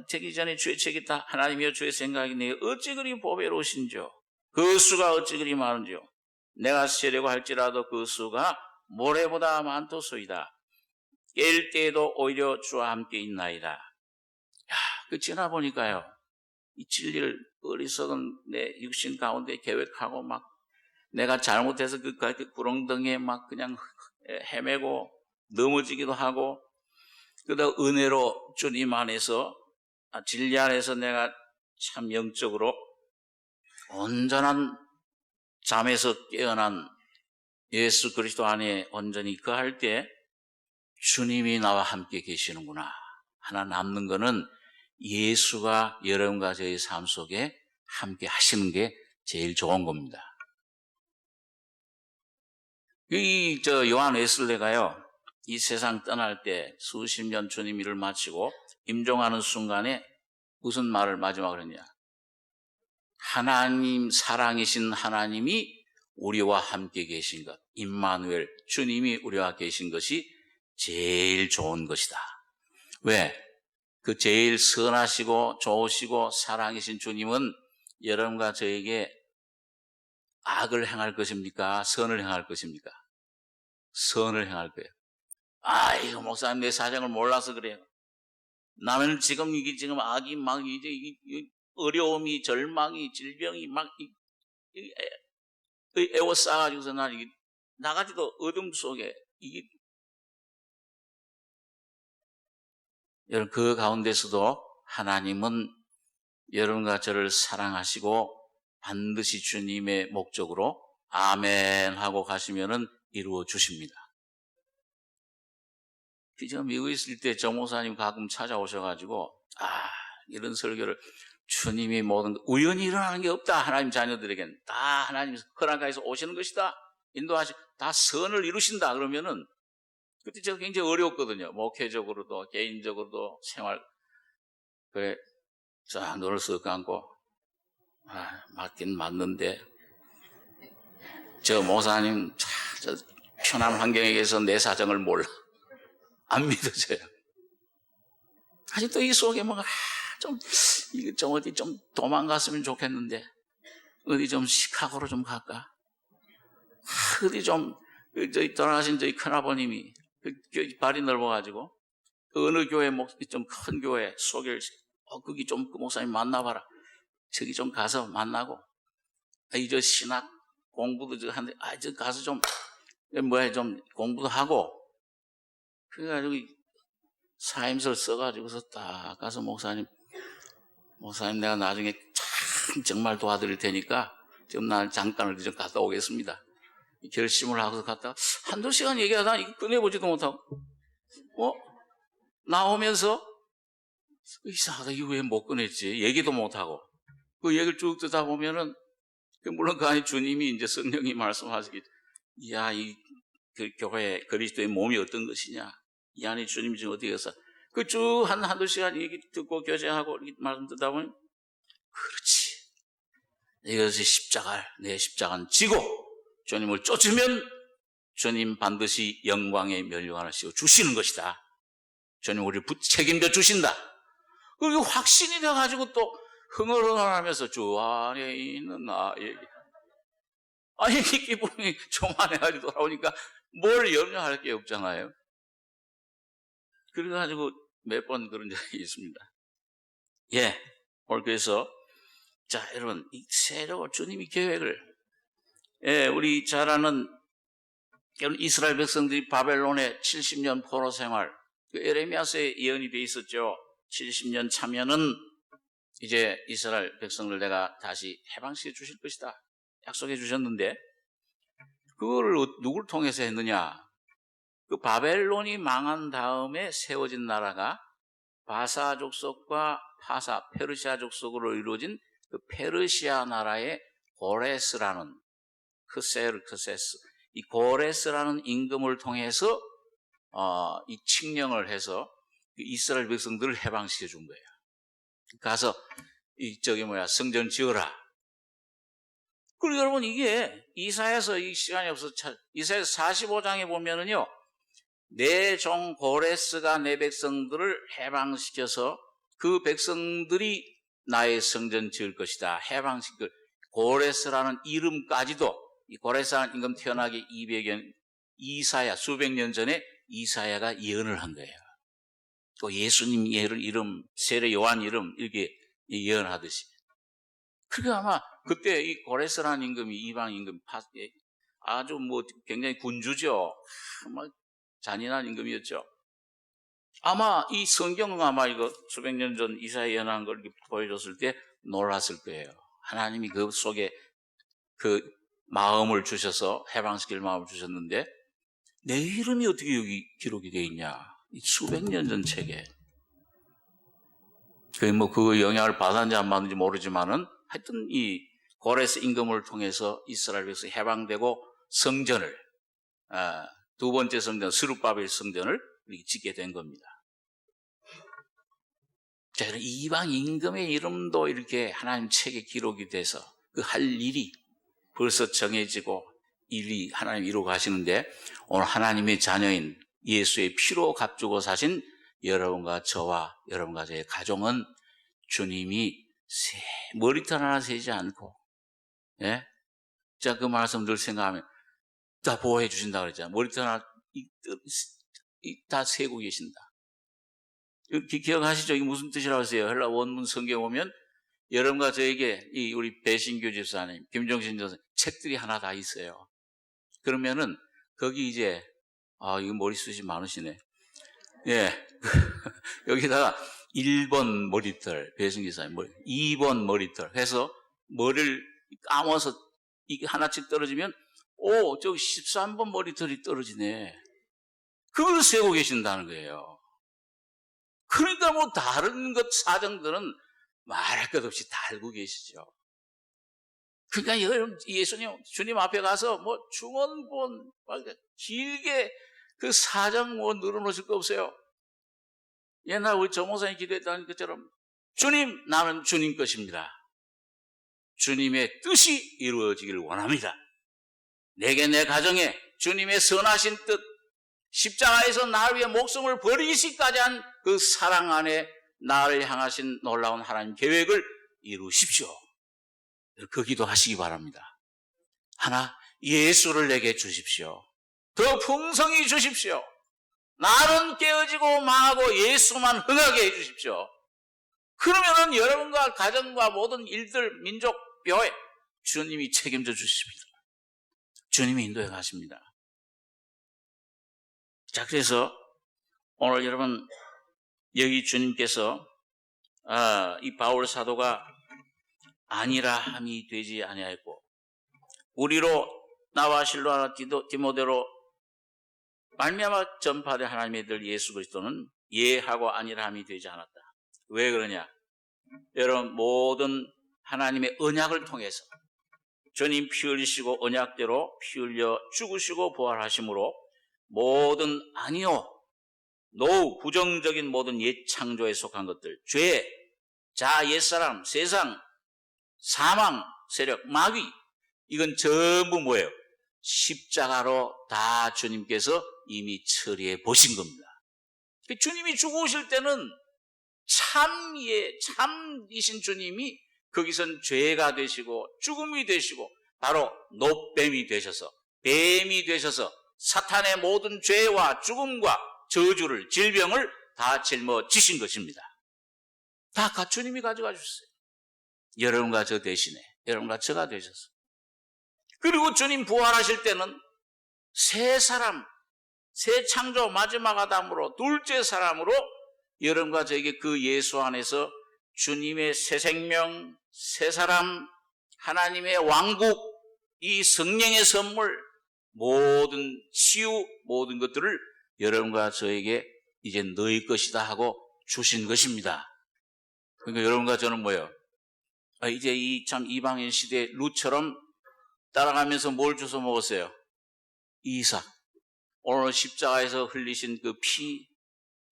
되기 전에 주의 책이 있다. 하나님이여 주의 생각이 내게 어찌 그리 보배로우신지요. 그 수가 어찌 그리 많은지요. 내가 세려고 할지라도 그 수가 모래보다 많도소이다. 깰 때에도 오히려 주와 함께 있나이다. 그 지나 보니까요, 이 진리를 어리석은 내 육신 가운데 계획하고 막 내가 잘못해서 그 구렁텅이에 막 그냥 헤매고 넘어지기도 하고, 그러다 은혜로 주님 안에서 진리 안에서 내가 참 영적으로 온전한 잠에서 깨어난 예수 그리스도 안에 온전히 거할 때 주님이 나와 함께 계시는구나. 하나 남는 거는 예수가 여러분과 저의 삶 속에 함께 하시는 게 제일 좋은 겁니다. 요한 웨슬레가요, 이 세상 떠날 때 수십 년 주님 일을 마치고 임종하는 순간에 무슨 말을 마지막으로 했냐? 하나님, 사랑이신 하나님이 우리와 함께 계신 것, 임마누엘, 주님이 우리와 계신 것이 제일 좋은 것이다. 왜? 그 제일 선하시고 좋으시고 사랑이신 주님은 여러분과 저에게 악을 행할 것입니까? 선을 행할 것입니까? 선을 행할 거예요. 이거 목사님 내 사정을 몰라서 그래요. 나는 지금 악이 막 이제 어려움이, 절망이, 질병이 막 에워싸가지고서 난 이게 나가지도 어둠 속에 여러분 그 가운데서도 하나님은 여러분과 저를 사랑하시고 반드시 주님의 목적으로 아멘 하고 가시면은 이루어 주십니다. 제가 미국에 있을 때 정 목사님 가끔 찾아오셔가지고 이런 설교를 주님이 모든 우연히 일어나는 게 없다. 하나님 자녀들에게는 다 하나님이 허락하여서 오시는 것이다. 다 선을 이루신다. 그러면은 그때 제가 굉장히 어려웠거든요. 목회적으로도 개인적으로도 생활. 그래 자 너를 쓱 감고 맞긴 맞는데 저 목사님 저 편한 환경에 계서 내 사정을 몰라. 안 믿어져요. 아직도 이 속에 뭔가 좀 어디 좀 도망갔으면 좋겠는데 어디 좀 시카고로 좀 갈까? 어디 좀 저희 돌아가신 저희 큰아버님이 발이 넓어가지고 어느 교회 좀 큰 교회 소개를 거기 좀 그 목사님 만나봐라. 저기 좀 가서 만나고 저 신학 공부도 저 하는데 저 가서 좀 공부도 하고 그래가지고 사임서를 써가지고서 딱 가서 목사님 내가 나중에 정말 도와드릴 테니까 지금 나 잠깐 어디 좀 갔다 오겠습니다. 결심을 하고서 갔다가 한두 시간 얘기하다 이거 꺼내보지도 못하고 나오면서 이상하다 이거 왜 못 꺼냈지 얘기도 못하고 그 얘기를 쭉 듣다 보면은 물론 그 안에 주님이 이제 성령이 말씀하시기 그 교회 그리스도의 몸이 어떤 것이냐 이 안에 주님이 지금 어떻게 해서 그 쭉 한두 시간 얘기 듣고 교제하고 말씀 듣다 보면 그렇지 이것이 내 십자가는 지고 주님을 쫓으면 주님 반드시 영광의 멸류관을 씌워 주시는 것이다. 주님 우리를 책임져 주신다. 그리고 확신이 돼가지고 또 흥얼흥얼하면서 주 안에 있는 나에게 이 기쁨이 조만해가지고 돌아오니까 뭘 염려할 게 없잖아요. 그래가지고 몇 번 그런 적이 있습니다. 오늘 그래서 자 여러분 새로 주님이 계획을 우리 잘 아는 이스라엘 백성들이 바벨론의 70년 포로 생활 에레미야서에 예언이 돼 있었죠. 70년 차면은 이제 이스라엘 백성을 내가 다시 해방시켜 주실 것이다 약속해 주셨는데 그거를 누굴 통해서 했느냐? 그 바벨론이 망한 다음에 세워진 나라가 바사 족속과 페르시아 족속으로 이루어진 그 페르시아 나라의 고레스라는 크세스 이 고레스라는 임금을 통해서 이 칙령을 해서 이스라엘 백성들을 해방시켜 준 거예요. 가서 성전 지어라. 그리고 여러분 이게 이사야서 이 시간이 없어서 이사야서 45장에 보면은요. 내 종 고레스가 내 백성들을 해방시켜서 그 백성들이 나의 성전 지을 것이다. 해방시킬 고레스라는 이름까지도 이 고레스라는 임금 태어나기 200년 수백 년 전에 이사야가 예언을 한 거예요. 또 예수님 이름, 세례 요한 이름 이렇게 예언하듯이. 그러니까 아마 그때 이 고레스라는 임금이 이방 임금 아주 굉장히 군주죠. 잔인한 임금이었죠. 아마 이 성경은 아마 이거 수백 년 전 이사야 예언한 걸 이렇게 보여줬을 때 놀랐을 거예요. 하나님이 그 속에 그 마음을 주셔서 해방시킬 마음을 주셨는데 내 이름이 어떻게 여기 기록이 되어 있냐? 수백 년 전 책에. 그 영향을 받았는지 안 받았는지 모르지만은 하여튼 이 고레스 임금을 통해서 이스라엘 백성이 해방되고 성전을 두 번째 성전 스룹바벨 성전을 짓게 된 겁니다. 자, 이방 임금의 이름도 이렇게 하나님 책에 기록이 돼서 그 할 일이 벌써 정해지고 일이 하나님 이루어 가시는데 오늘 하나님의 자녀인 예수의 피로 값주고 사신 여러분과 저와 여러분과 저의 가정은 주님이 머리털 하나 세지 않고 자, 그 말씀 늘 생각하면 다 보호해 주신다 그랬잖아요. 머리털 하나 다 세고 계신다. 기억하시죠? 이게 무슨 뜻이라고 하세요? 헬라 원문 성경에 보면 여러분과 저에게 이 우리 배신교 집사님, 김종신 전사 책들이 하나 다 있어요. 그러면은 거기 이제 이거 머리숱이 많으시네. 예. 여기다가 1번 머리털, 배신기사님 머리, 2번 머리털 해서 머리를 감아서 이게 하나씩 떨어지면 저기 13번 머리털이 떨어지네. 그걸 세고 계신다는 거예요. 그러니까 뭐 다른 것 사정들은 말할 것 없이 다 알고 계시죠. 그러니까 여러분 예수님 주님 앞에 가서 뭐 중언본 길게 그 사정 뭐 늘어놓으실 거 없어요. 옛날 우리 정목사님 기도했다는 것처럼 주님, 나는 주님 것입니다. 주님의 뜻이 이루어지기를 원합니다. 내게 내 가정에 주님의 선하신 뜻, 십자가에서 나를 위해 목숨을 버리시기까지 한 그 사랑 안에 나를 향하신 놀라운 하나님 계획을 이루십시오. 그 기도하시기 바랍니다. 하나, 예수를 내게 주십시오. 더 풍성히 주십시오. 나는 깨어지고 망하고 예수만 흥하게 해주십시오. 그러면은 여러분과 가정과 모든 일들, 민족, 교회 주님이 책임져 주십니다. 주님이 인도해 가십니다. 자, 그래서 오늘 여러분 여기 주님께서 이 바울 사도가 아니라 함이 되지 아니하였고 우리로 나와 실로하나 디모데로 말미암아 전파된 하나님의 들 예수 그리스도는 예하고 아니라 함이 되지 않았다. 왜 그러냐? 여러분 모든 하나님의 언약을 통해서 주님 피 흘리시고 언약대로 피 흘려 죽으시고 부활하심으로 모든 아니요 노후 부정적인 모든 옛 창조에 속한 것들, 죄, 자, 옛사람, 세상, 사망, 세력, 마귀, 이건 전부 뭐예요? 십자가로 다 주님께서 이미 처리해 보신 겁니다. 주님이 죽으실 때는 참이신 주님이 거기선 죄가 되시고 죽음이 되시고 바로 노뱀이 되셔서 뱀이 되셔서 사탄의 모든 죄와 죽음과 저주를 질병을 다 짊어지신 것입니다. 다 주님이 가져가 주셨어요. 여러분과 저 대신에 여러분과 저가 되셔서. 그리고 주님 부활하실 때는 새 사람, 새 창조 마지막 아담으로 둘째 사람으로 여러분과 저에게 그 예수 안에서 주님의 새 생명, 새 사람, 하나님의 왕국, 이 성령의 선물, 모든 치유, 모든 것들을 여러분과 저에게 이제 너희 것이다 하고 주신 것입니다. 그러니까 여러분과 저는 뭐예요? 이제 이 참 이방인 시대 룻처럼 따라가면서 뭘 주워 먹었어요? 이삭. 오늘 십자가에서 흘리신 그 피,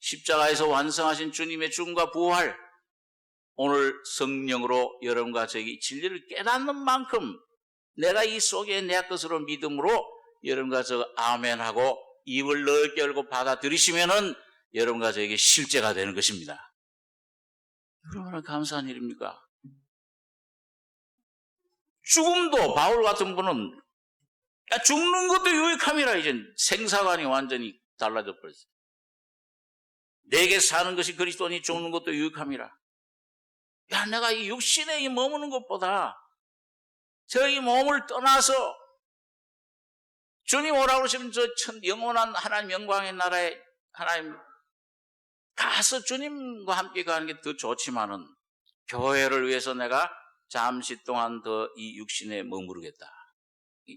십자가에서 완성하신 주님의 죽음과 부활, 오늘 성령으로 여러분과 저에게 진리를 깨닫는 만큼 내가 이 속에 내 것으로 믿음으로 여러분과 저 아멘하고 입을 넓게 열고 받아들이시면은 여러분과 저에게 실제가 되는 것입니다. 얼마나 감사한 일입니까? 죽음도 바울 같은 분은 죽는 것도 유익함이라 이제 생사관이 완전히 달라져 버렸어요. 내게 사는 것이 그리스도니 죽는 것도 유익함이라. 내가 이 육신에 머무는 것보다 저희 몸을 떠나서 주님 오라고 그러시면 저 영원한 하나님 영광의 나라에 하나님 가서 주님과 함께 가는 게 더 좋지만은 교회를 위해서 내가 잠시 동안 더 이 육신에 머무르겠다.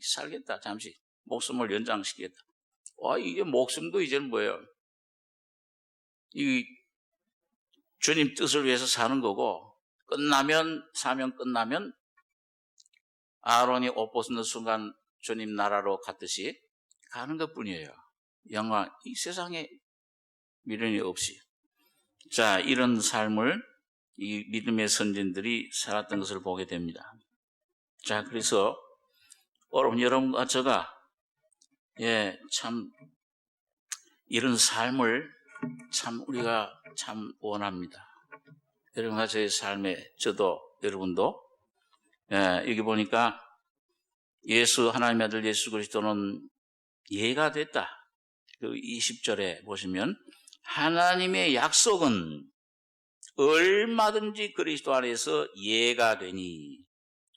살겠다. 잠시 목숨을 연장시키겠다. 이게 목숨도 이제는 뭐예요? 이 주님 뜻을 위해서 사는 거고 끝나면 사명 끝나면 아론이 옷 벗는 순간 주님 나라로 갔듯이 가는 것뿐이에요. 영광 이 세상에 미련이 없이. 자, 이런 삶을 이 믿음의 선진들이 살았던 것을 보게 됩니다. 자, 그래서 여러분과 제가 참 이런 삶을 참 우리가 참 원합니다. 여러분과 저의 삶에 저도 여러분도 여기 보니까 예수 하나님의 아들 예수 그리스도는 예가 됐다. 그 20절에 보시면 하나님의 약속은 얼마든지 그리스도 안에서 예가 되니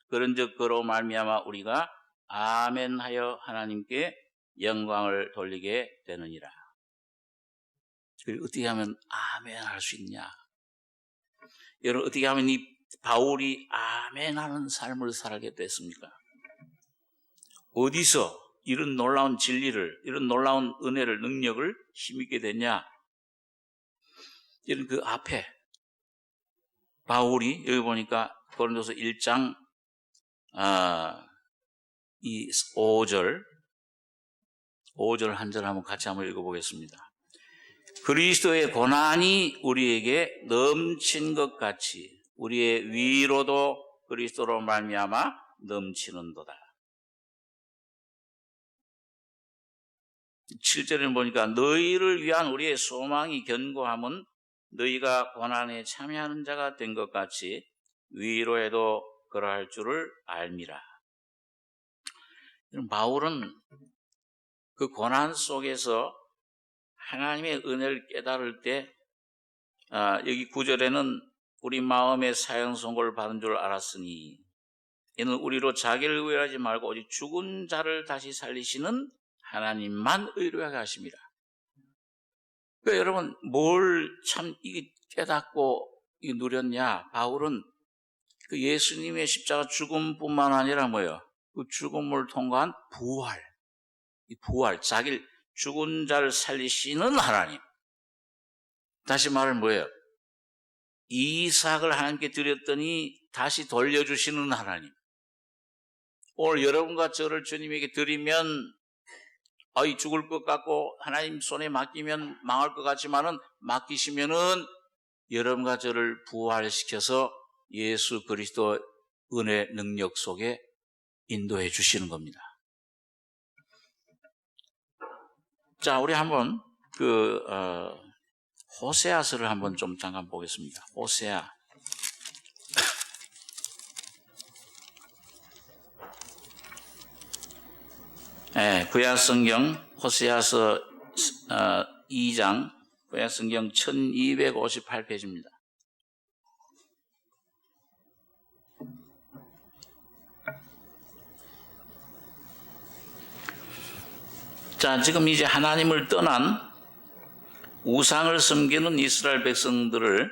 그런즉 그로 말미암아 우리가 아멘하여 하나님께 영광을 돌리게 되느니라. 어떻게 하면 아멘 할 수 있냐? 여러분, 어떻게 하면 이 바울이 아멘 하는 삶을 살게 됐습니까? 어디서 이런 놀라운 진리를, 이런 놀라운 은혜를, 능력을 힘있게 됐냐? 이런 그 앞에 바울이 여기 보니까 고린도서 1장 이 5절 한 절 한번 같이 한번 읽어보겠습니다. 그리스도의 고난이 우리에게 넘친 것 같이 우리의 위로도 그리스도로 말미암아 넘치는도다. 7절에 보니까 너희를 위한 우리의 소망이 견고함은 너희가 고난에 참여하는 자가 된 것 같이 위로에도 그러할 줄을 알미라. 바울은 그 고난 속에서 하나님의 은혜를 깨달을 때 여기 9절에는 우리 마음의 사형 선고를 받은 줄 알았으니 이는 우리로 자기를 의뢰하지 말고 오직 죽은 자를 다시 살리시는 하나님만 의뢰하게 하십니다. 그러니까 여러분 뭘 참 이게 깨닫고 이게 누렸냐? 바울은 그 예수님의 십자가 죽음뿐만 아니라 뭐예요? 그 죽음을 통과한 부활, 자기를 죽은 자를 살리시는 하나님. 다시 말하면 뭐예요? 이삭을 하나님께 드렸더니 다시 돌려주시는 하나님. 오늘 여러분과 저를 주님에게 드리면 죽을 것 같고 하나님 손에 맡기면 망할 것 같지만은 맡기시면은 여러분과 저를 부활시켜서 예수 그리스도 은혜 능력 속에 인도해 주시는 겁니다. 자, 우리 한번 호세아서를 한번 좀 잠깐 보겠습니다. 호세아. 네, 구약성경 호세아서 2장 구약성경 1258페이지입니다. 자, 지금 이제 하나님을 떠난 우상을 섬기는 이스라엘 백성들을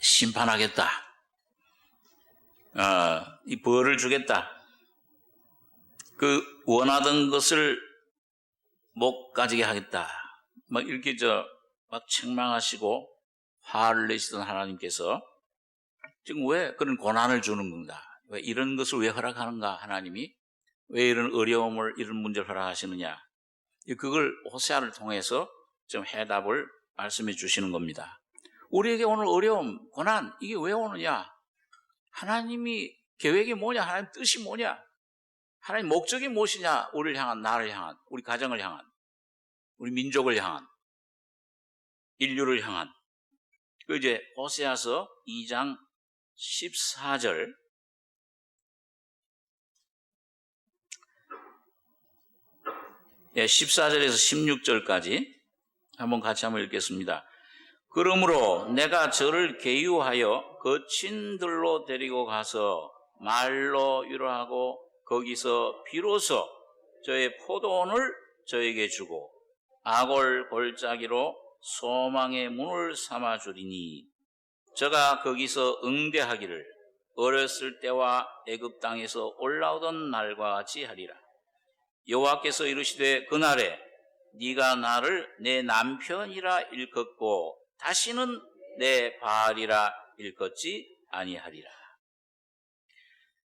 심판하겠다. 이 벌을 주겠다. 그 원하던 것을 못 가지게 하겠다. 막 이렇게 막 책망하시고 화를 내시던 하나님께서 지금 왜 그런 고난을 주는 건가? 왜 이런 것을 왜 허락하는가? 하나님이 왜 이런 어려움을, 이런 문제를 허락하시느냐? 그걸 호세아를 통해서 좀 해답을 말씀해 주시는 겁니다. 우리에게 오늘 어려움, 고난, 이게 왜 오느냐? 하나님이 계획이 뭐냐? 하나님 뜻이 뭐냐? 하나님 목적이 무엇이냐? 우리를 향한, 나를 향한, 우리 가정을 향한, 우리 민족을 향한, 인류를 향한. 그 이제 호세아서 2장 14절. 예, 14절에서 16절까지 한번 같이 한번 읽겠습니다. 그러므로 내가 저를 계유하여 거친 들로 데리고 가서 말로 위로하고 거기서 비로소 저의 포도원을 저에게 주고 아골 골짜기로 소망의 문을 삼아주리니 저가 거기서 응대하기를 어렸을 때와 애굽 땅에서 올라오던 날과 같이 하리라. 여호와께서 이르시되 그날에 네가 나를 내 남편이라 일컫고 다시는 내 바알이라 일컫지 아니하리라.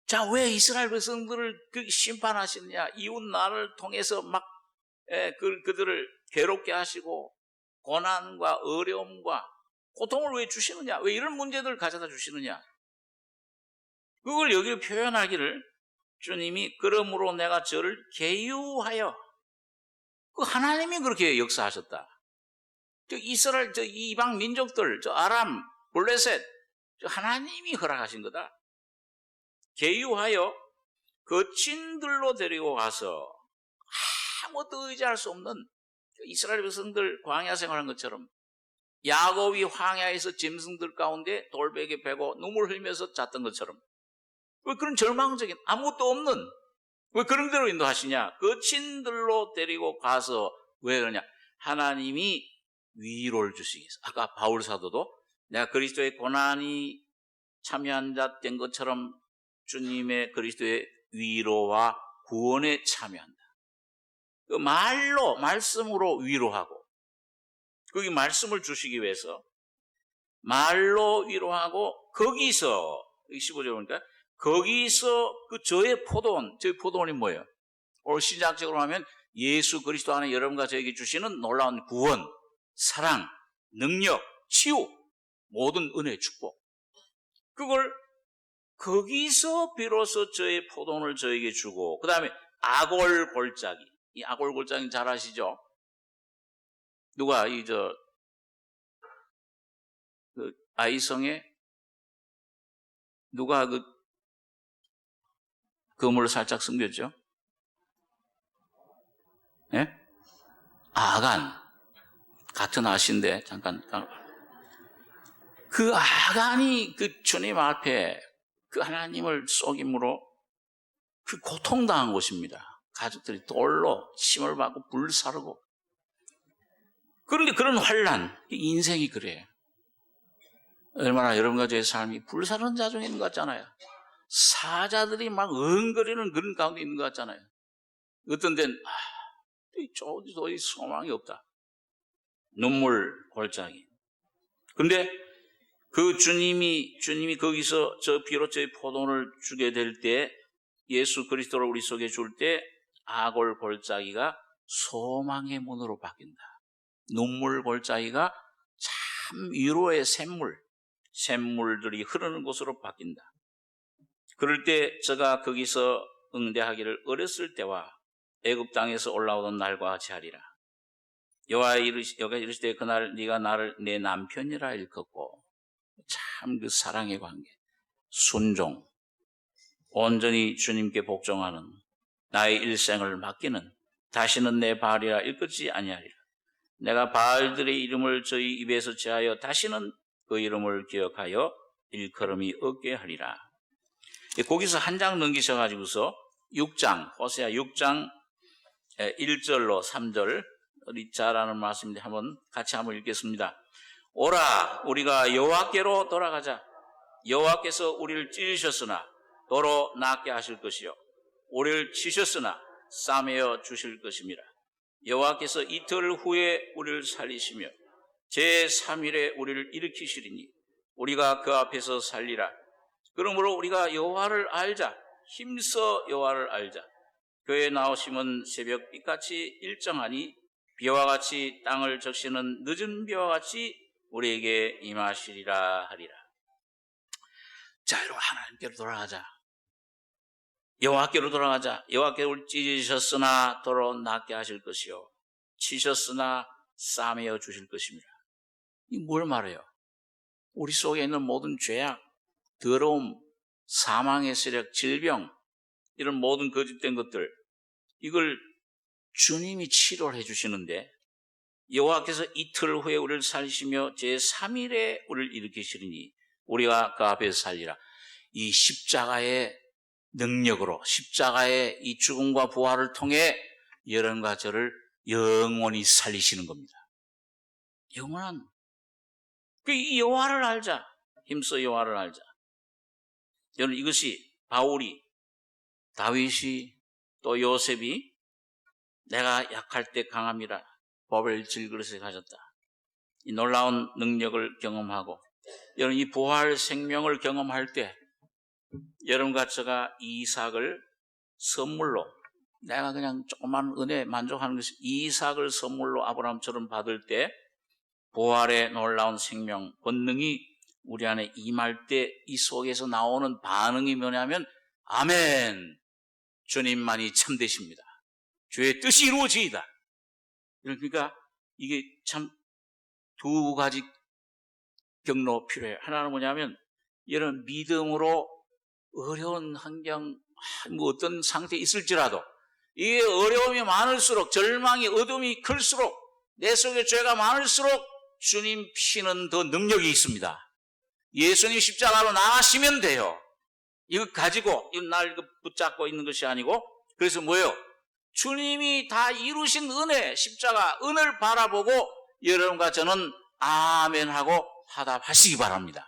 자, 왜 이스라엘 백성들을 심판하시느냐? 이웃 나라를 통해서 막 그들을 괴롭게 하시고 고난과 어려움과 고통을 왜 주시느냐? 왜 이런 문제들을 가져다 주시느냐? 그걸 여기 표현하기를 주님이 그러므로 내가 저를 계유하여, 그 하나님이 그렇게 역사하셨다. 저 이스라엘, 저 이방 민족들, 저 아람, 블레셋, 저 하나님이 허락하신 거다. 계유하여 거친들로 데리고 가서 아무것도 의지할 수 없는 이스라엘 백성들 광야 생활한 것처럼 야곱이 황야에서 짐승들 가운데 돌베개 베고 눈물 흘리면서 잤던 것처럼 왜 그런 절망적인 아무것도 없는 왜 그런 대로 인도하시냐? 거친들로 데리고 가서 왜 그러냐? 하나님이 위로를 주시기 위해서. 아까 바울 사도도 내가 그리스도의 고난이 참여한 자 된 것처럼 주님의 그리스도의 위로와 구원에 참여한다. 그 말로 말씀으로 위로하고 거기 말씀을 주시기 위해서 말로 위로하고 거기서 15절 보니까 거기서 그 저의 포도원이 뭐예요? 오늘 신학적으로 하면 예수 그리스도 안에 여러분과 저에게 주시는 놀라운 구원, 사랑, 능력, 치유, 모든 은혜, 축복. 그걸 거기서 비로소 저의 포도원을 저에게 주고 그 다음에 아골 골짜기. 이 아골 골짜기 잘 아시죠? 누가 그 아이성에 누가 그 그물을 살짝 숨겼죠? 예? 아간. 같은 아신데, 잠깐. 그 아간이 그 주님 앞에 그 하나님을 속임으로 그 고통당한 곳입니다. 가족들이 돌로 침을 받고 불사르고. 그런데 그런 환난, 인생이 그래요. 얼마나 여러분과 저의 삶이 불사르는 자 중에 있는 것 같잖아요. 사자들이 막 응거리는 그런 가운데 있는 것 같잖아요. 어떤 데는 도저히 소망이 없다. 눈물 골짜기. 근데 그 주님이 거기서 비로 저의 포도원을 주게 될 때 예수 그리스도를 우리 속에 줄 때 아골 골짜기가 소망의 문으로 바뀐다. 눈물 골짜기가 참 위로의 샘물들이 흐르는 곳으로 바뀐다. 그럴 때 제가 거기서 응대하기를 어렸을 때와 애굽 땅에서 올라오던 날과 같이 하리라. 여호와가 이르시되 그날 네가 나를 내 남편이라 일컫고 참 그 사랑의 관계, 순종, 온전히 주님께 복종하는 나의 일생을 맡기는 다시는 내 바알이라 일컫지 아니하리라. 내가 바알들의 이름을 저희 입에서 제하여 다시는 그 이름을 기억하여 일컬음이 없게 하리라. 거기서 한 장 넘기셔가지고서 6장, 호세아 6장 1절로 3절 우리 잘 아는 말씀인데 같이 한번 읽겠습니다. 오라 우리가 여호와께로 돌아가자. 여호와께서 우리를 찢으셨으나 도로 낫게 하실 것이요 우리를 치셨으나 싸매어 주실 것입니다. 여호와께서 이틀 후에 우리를 살리시며 제3일에 우리를 일으키시리니 우리가 그 앞에서 살리라. 그러므로 우리가 여호와를 알자. 힘써 여호와를 알자. 그의 나오심은 새벽빛같이 일정하니 비와 같이 땅을 적시는 늦은 비와 같이 우리에게 임하시리라 하리라. 자, 여러분 하나님께로 돌아가자. 여호와께로 돌아가자. 여호와께로 우리 찢으셨으나 도로 낫게 하실 것이요 치셨으나 싸매어 주실 것입니다. 이 뭘 말해요? 우리 속에 있는 모든 죄악, 더러움, 사망의 세력, 질병 이런 모든 거짓된 것들 이걸 주님이 치료를 해주시는데 여호와께서 이틀 후에 우리를 살리시며 제3일에 우리를 일으키시리니 우리가 그 앞에서 살리라. 이 십자가의 능력으로 십자가의 이 죽음과 부활을 통해 여러분과 저를 영원히 살리시는 겁니다. 영원한 이 여호와를 알자. 힘써 여호와를 알자. 여러분 이것이 바울이 다윗이 또 요셉이 내가 약할 때 강함이라 바벨 질그릇에 가졌다. 이 놀라운 능력을 경험하고 여러분 이 부활 생명을 경험할 때 여러분과 제가 이삭을 선물로 내가 그냥 조그만 은혜 만족하는 것이 이삭을 선물로 아브라함처럼 받을 때 부활의 놀라운 생명 권능이 우리 안에 임할 때 이 속에서 나오는 반응이 뭐냐면 아멘 주님만이 참되십니다. 주의 뜻이 이루어지이다. 그러니까 이게 참 두 가지 경로 필요해요. 하나는 뭐냐면 이런 믿음으로 어려운 환경 뭐 어떤 상태에 있을지라도 이게 어려움이 많을수록 절망이 어둠이 클수록 내 속에 죄가 많을수록 주님 피는 더 능력이 있습니다. 예수님 십자가로 나가시면 돼요. 이거 가지고 날 붙잡고 있는 것이 아니고, 그래서 뭐예요? 주님이 다 이루신 은혜, 십자가 은혜를 바라보고 여러분과 저는 아멘하고 화답하시기 바랍니다.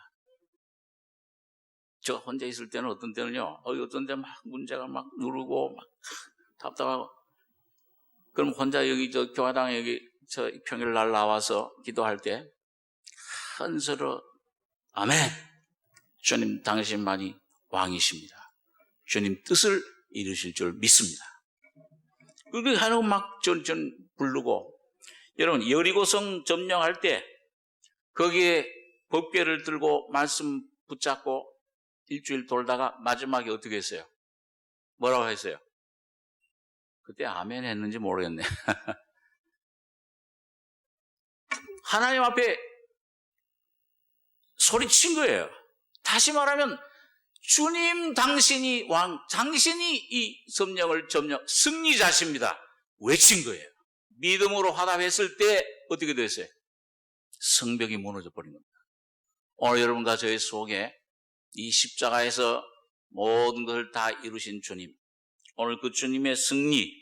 저 혼자 있을 때는 어떤 때는요, 어떤 때 막 문제가 막 누르고 막 답답하고, 그럼 혼자 여기 저 교화당에 여기 저 평일 날 나와서 기도할 때 한서로 아멘, 주님 당신만이 왕이십니다. 주님 뜻을 이루실 줄 믿습니다. 그렇게 하고 막 전 부르고, 여러분 여리고성 점령할 때 거기에 법궤를 들고 말씀 붙잡고 일주일 돌다가 마지막에 어떻게 했어요? 뭐라고 했어요? 그때 아멘 했는지 모르겠네. 하나님 앞에 소리친 거예요. 다시 말하면 주님 당신이 왕, 당신이 이 점령을 승리자십니다. 외친 거예요. 믿음으로 화답했을 때 어떻게 됐어요? 성벽이 무너져 버린 겁니다. 오늘 여러분과 저의 속에 이 십자가에서 모든 것을 다 이루신 주님, 오늘 그 주님의 승리,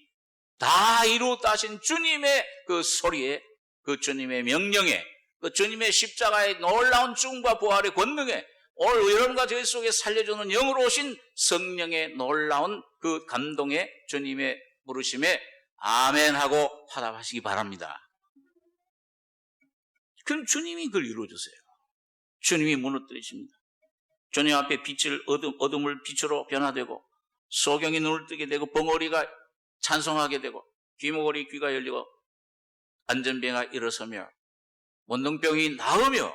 다 이루었다 하신 주님의 그 소리에, 그 주님의 명령에, 그 주님의 십자가의 놀라운 죽음과 부활의 권능에, 오늘 여러분과 저희 속에 살려주는 영으로 오신 성령의 놀라운 그 감동에, 주님의 부르심에 아멘하고 화답하시기 바랍니다. 그럼 주님이 그걸 이루어주세요. 주님이 무너뜨리십니다. 주님 앞에 빛을 어둠을 빛으로 변화되고, 소경이 눈을 뜨게 되고, 벙어리가 찬송하게 되고, 귀머거리 귀가 열리고, 안전병이가 일어서며, 원능병이 나으며,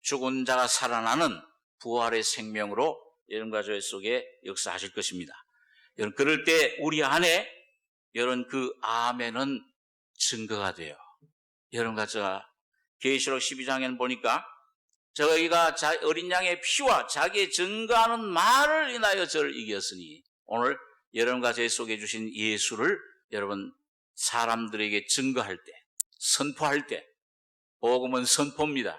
죽은 자가 살아나는 부활의 생명으로 여러분과 저희 속에 역사하실 것입니다. 여러분, 그럴 때 우리 안에 여러분 그 아멘은 증거가 돼요. 여러분과 제가 계시록 12장에는 보니까 저희가 어린 양의 피와 자기의 증거하는 말을 인하여 저를 이겼으니, 오늘 여러분과 제 속에 주신 예수를 여러분 사람들에게 증거할 때, 선포할 때, 복음은 선포입니다.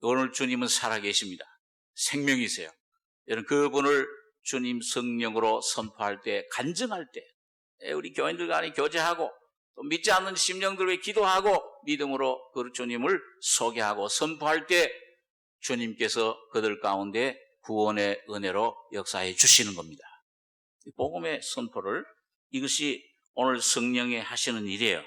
오늘 주님은 살아계십니다. 생명이세요. 여러분 그분을 주님 성령으로 선포할 때, 간증할 때, 우리 교인들 간에 교제하고 또 믿지 않는 심령들 위해 기도하고 믿음으로 그 주님을 소개하고 선포할 때 주님께서 그들 가운데 구원의 은혜로 역사해 주시는 겁니다. 복음의 선포를, 이것이 오늘 성령이 하시는 일이에요.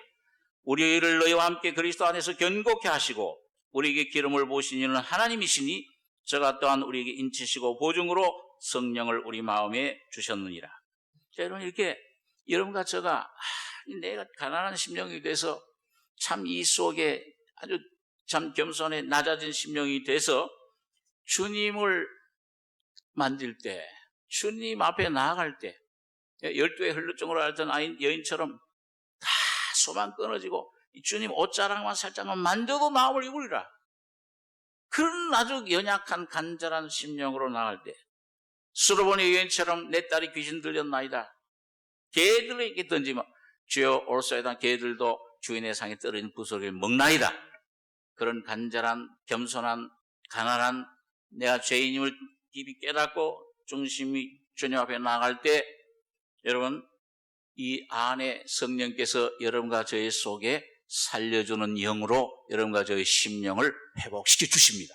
우리를 너희와 함께 그리스도 안에서 견고케 하시고 우리에게 기름을 부으신 이는 하나님이시니 저가 또한 우리에게 인치시고 보증으로 성령을 우리 마음에 주셨느니라. 자, 여러분, 이렇게 여러분과 제가 내가 가난한 심령이 돼서 참 이 속에 아주 참 겸손해 낮아진 심령이 돼서 주님을 만질 때, 주님 앞에 나아갈 때, 12의 혈루증으로 앓던 여인처럼 다 소망 끊어지고 주님 옷자락만 살짝만 만져도 마음을 이루리라. 그런 아주 연약한 간절한 심령으로 나갈 때, 수르보니 여인처럼 내 딸이 귀신 들렸나이다. 개들에게 던지면 주여 올소이다. 개들도 주인의 상에 떨어진 부스러기를 먹나이다. 그런 간절한 겸손한 가난한 내가 죄인임을 깊이 깨닫고 중심이 주님 앞에 나갈 때, 여러분 이 안에 성령께서 여러분과 저의 속에 살려주는 영으로 여러분과 저의 심령을 회복시켜 주십니다.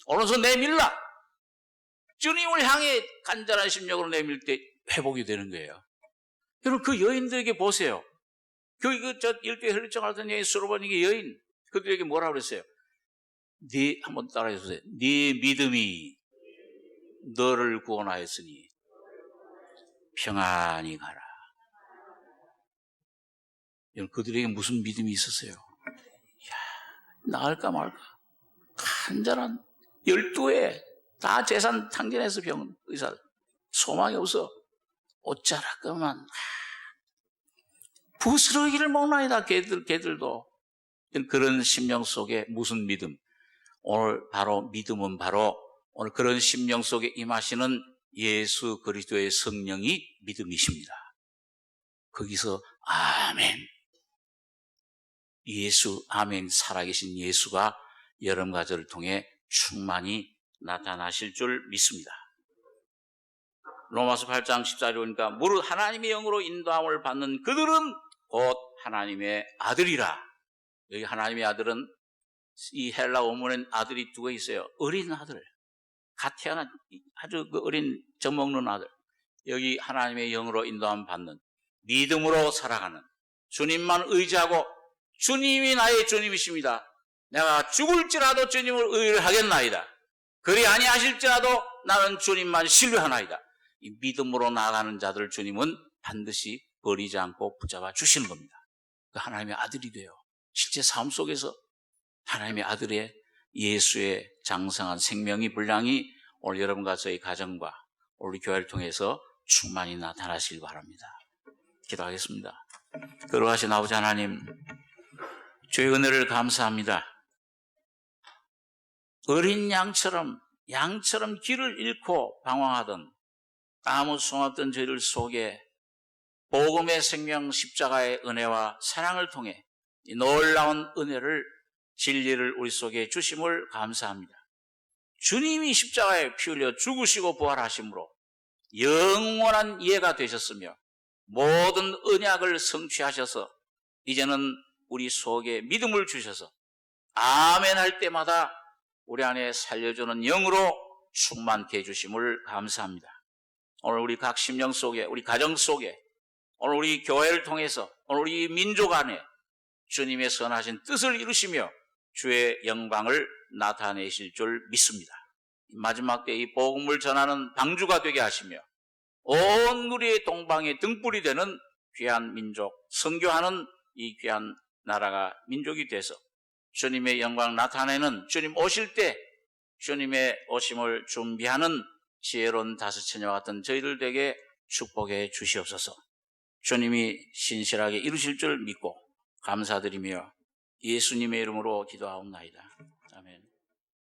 오른손 내밀라. 주님을 향해 간절한 심령으로 내밀 때 회복이 되는 거예요. 여러분 그 여인들에게 보세요. 저 12의 혈루증 앓던 여인, 수르보니 여인, 그들에게 뭐라고 그랬어요? 한번 따라해 주세요. 네 믿음이 너를 구원하였으니 평안히 가라. 여러분 그들에게 무슨 믿음이 있었어요? 나을까 말까 간절한 12회 다 재산 탕진해서 병원 의사 소망이 없어 옷자락만 부스러기를 먹나이다. 개들도. 그런 심령 속에 무슨 믿음? 오늘 바로 믿음은 바로 오늘 그런 심령 속에 임하시는 예수 그리스도의 성령이 믿음이십니다. 거기서 아멘. 예수, 아멘, 살아계신 예수가 여러분 가정을 통해 충만히 나타나실 줄 믿습니다. 로마서 8장 14절에 보니까 무릇 하나님의 영으로 인도함을 받는 그들은 곧 하나님의 아들이라. 여기 하나님의 아들은 이 헬라 원문엔 아들이 두 개 있어요. 어린 아들, 갓 태어난 아주 그 어린 젖먹는 아들. 여기 하나님의 영으로 인도함을 받는, 믿음으로 살아가는, 주님만 의지하고 주님이 나의 주님이십니다. 내가 죽을지라도 주님을 의뢰하겠나이다. 그리 아니하실지라도 나는 주님만 신뢰하나이다. 이 믿음으로 나아가는 자들을 주님은 반드시 버리지 않고 붙잡아 주시는 겁니다. 그 하나님의 아들이 돼요. 실제 삶 속에서 하나님의 아들의 예수의 장성한 생명의 분량이 오늘 여러분과 저희 가정과 우리 교회를 통해서 충만히 나타나시길 바랍니다. 기도하겠습니다. 거룩하신 아버지 하나님, 주의 은혜를 감사합니다. 어린 양처럼 길을 잃고 방황하던 아무 소망없던 저희들 속에 복음의 생명 십자가의 은혜와 사랑을 통해 이 놀라운 은혜를, 진리를 우리 속에 주심을 감사합니다. 주님이 십자가에 피 흘려 죽으시고 부활하심으로 영원한 이해가 되셨으며 모든 언약을 성취하셔서 이제는 우리 속에 믿음을 주셔서 아멘 할 때마다 우리 안에 살려주는 영으로 충만케 해주심을 감사합니다. 오늘 우리 각 심령 속에, 우리 가정 속에, 오늘 우리 교회를 통해서, 오늘 우리 민족 안에 주님의 선하신 뜻을 이루시며 주의 영광을 나타내실 줄 믿습니다. 마지막 때 이 복음을 전하는 방주가 되게 하시며 온 우리의 동방의 등불이 되는 귀한 민족, 선교하는 이 귀한 나라가 민족이 돼서 주님의 영광 나타내는, 주님 오실 때 주님의 오심을 준비하는 지혜로운 다섯처녀와 같은 저희들에게 축복해 주시옵소서. 주님이 신실하게 이루실 줄 믿고 감사드리며 예수님의 이름으로 기도하옵나이다. 아멘.